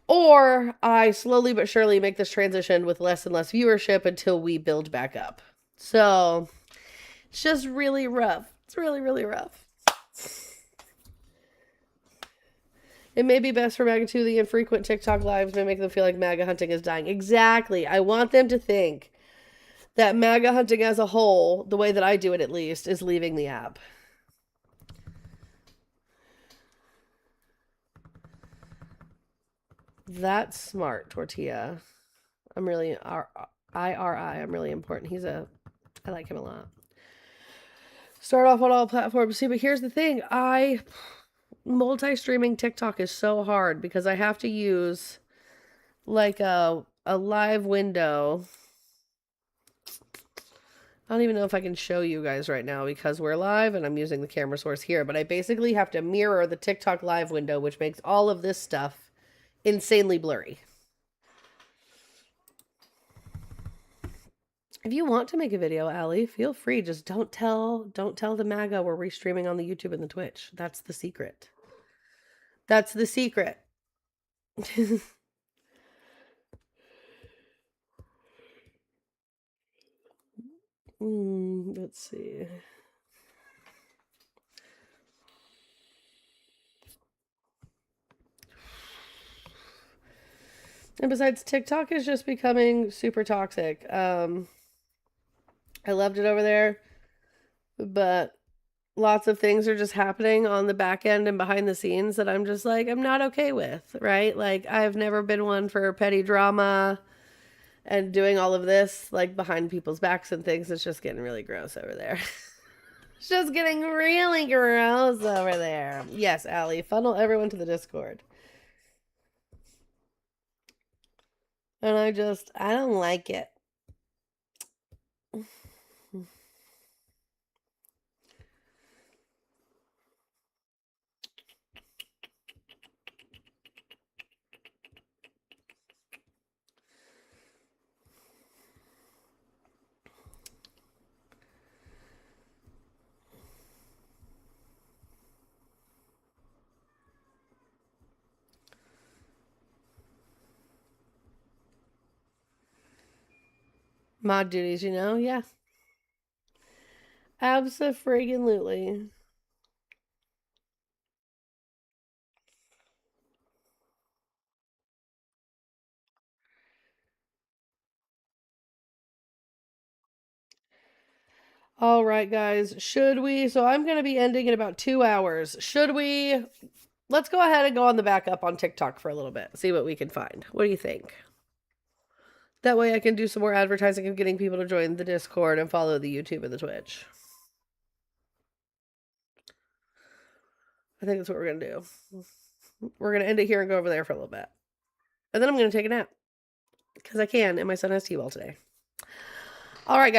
Or I slowly but surely make this transition with less and less viewership until we build back up. So it's just really rough. It's really, really rough. It may be best for MAGA too. The infrequent TikTok lives may make them feel like MAGA hunting is dying. Exactly. I want them to think that MAGA hunting as a whole, the way that I do it at least, is leaving the app. That's smart, Tortilla. I'm really IRI. I'm really important. I like him a lot. Start off on all platforms. See, but here's the thing. Multi-streaming TikTok is so hard because I have to use like a live window. I don't even know if I can show you guys right now because we're live and I'm using the camera source here, but I basically have to mirror the TikTok live window, which makes all of this stuff insanely blurry. If you want to make a video, Allie, feel free. Just don't tell the MAGA we're restreaming on the YouTube and the Twitch. That's the secret. That's the secret. Let's see. And besides, TikTok is just becoming super toxic. I loved it over there, but lots of things are just happening on the back end and behind the scenes that I'm just like, I'm not okay with, right? Like, I've never been one for petty drama and doing all of this, like, behind people's backs and things. It's just getting really gross over there. It's just getting really gross over there. Yes, Allie, funnel everyone to the Discord. And I don't like it. Mod duties, you know? Yeah. Abso-friggin-lutely. All right, guys. Should we? So I'm going to be ending in about 2 hours. Should we? Let's go ahead and go on the backup on TikTok for a little bit. See what we can find. What do you think? That way I can do some more advertising of getting people to join the Discord and follow the YouTube and the Twitch. I think that's what we're going to do. We're going to end it here and go over there for a little bit. And then I'm going to take a nap. Because I can, and my son has T-ball today. All right, guys.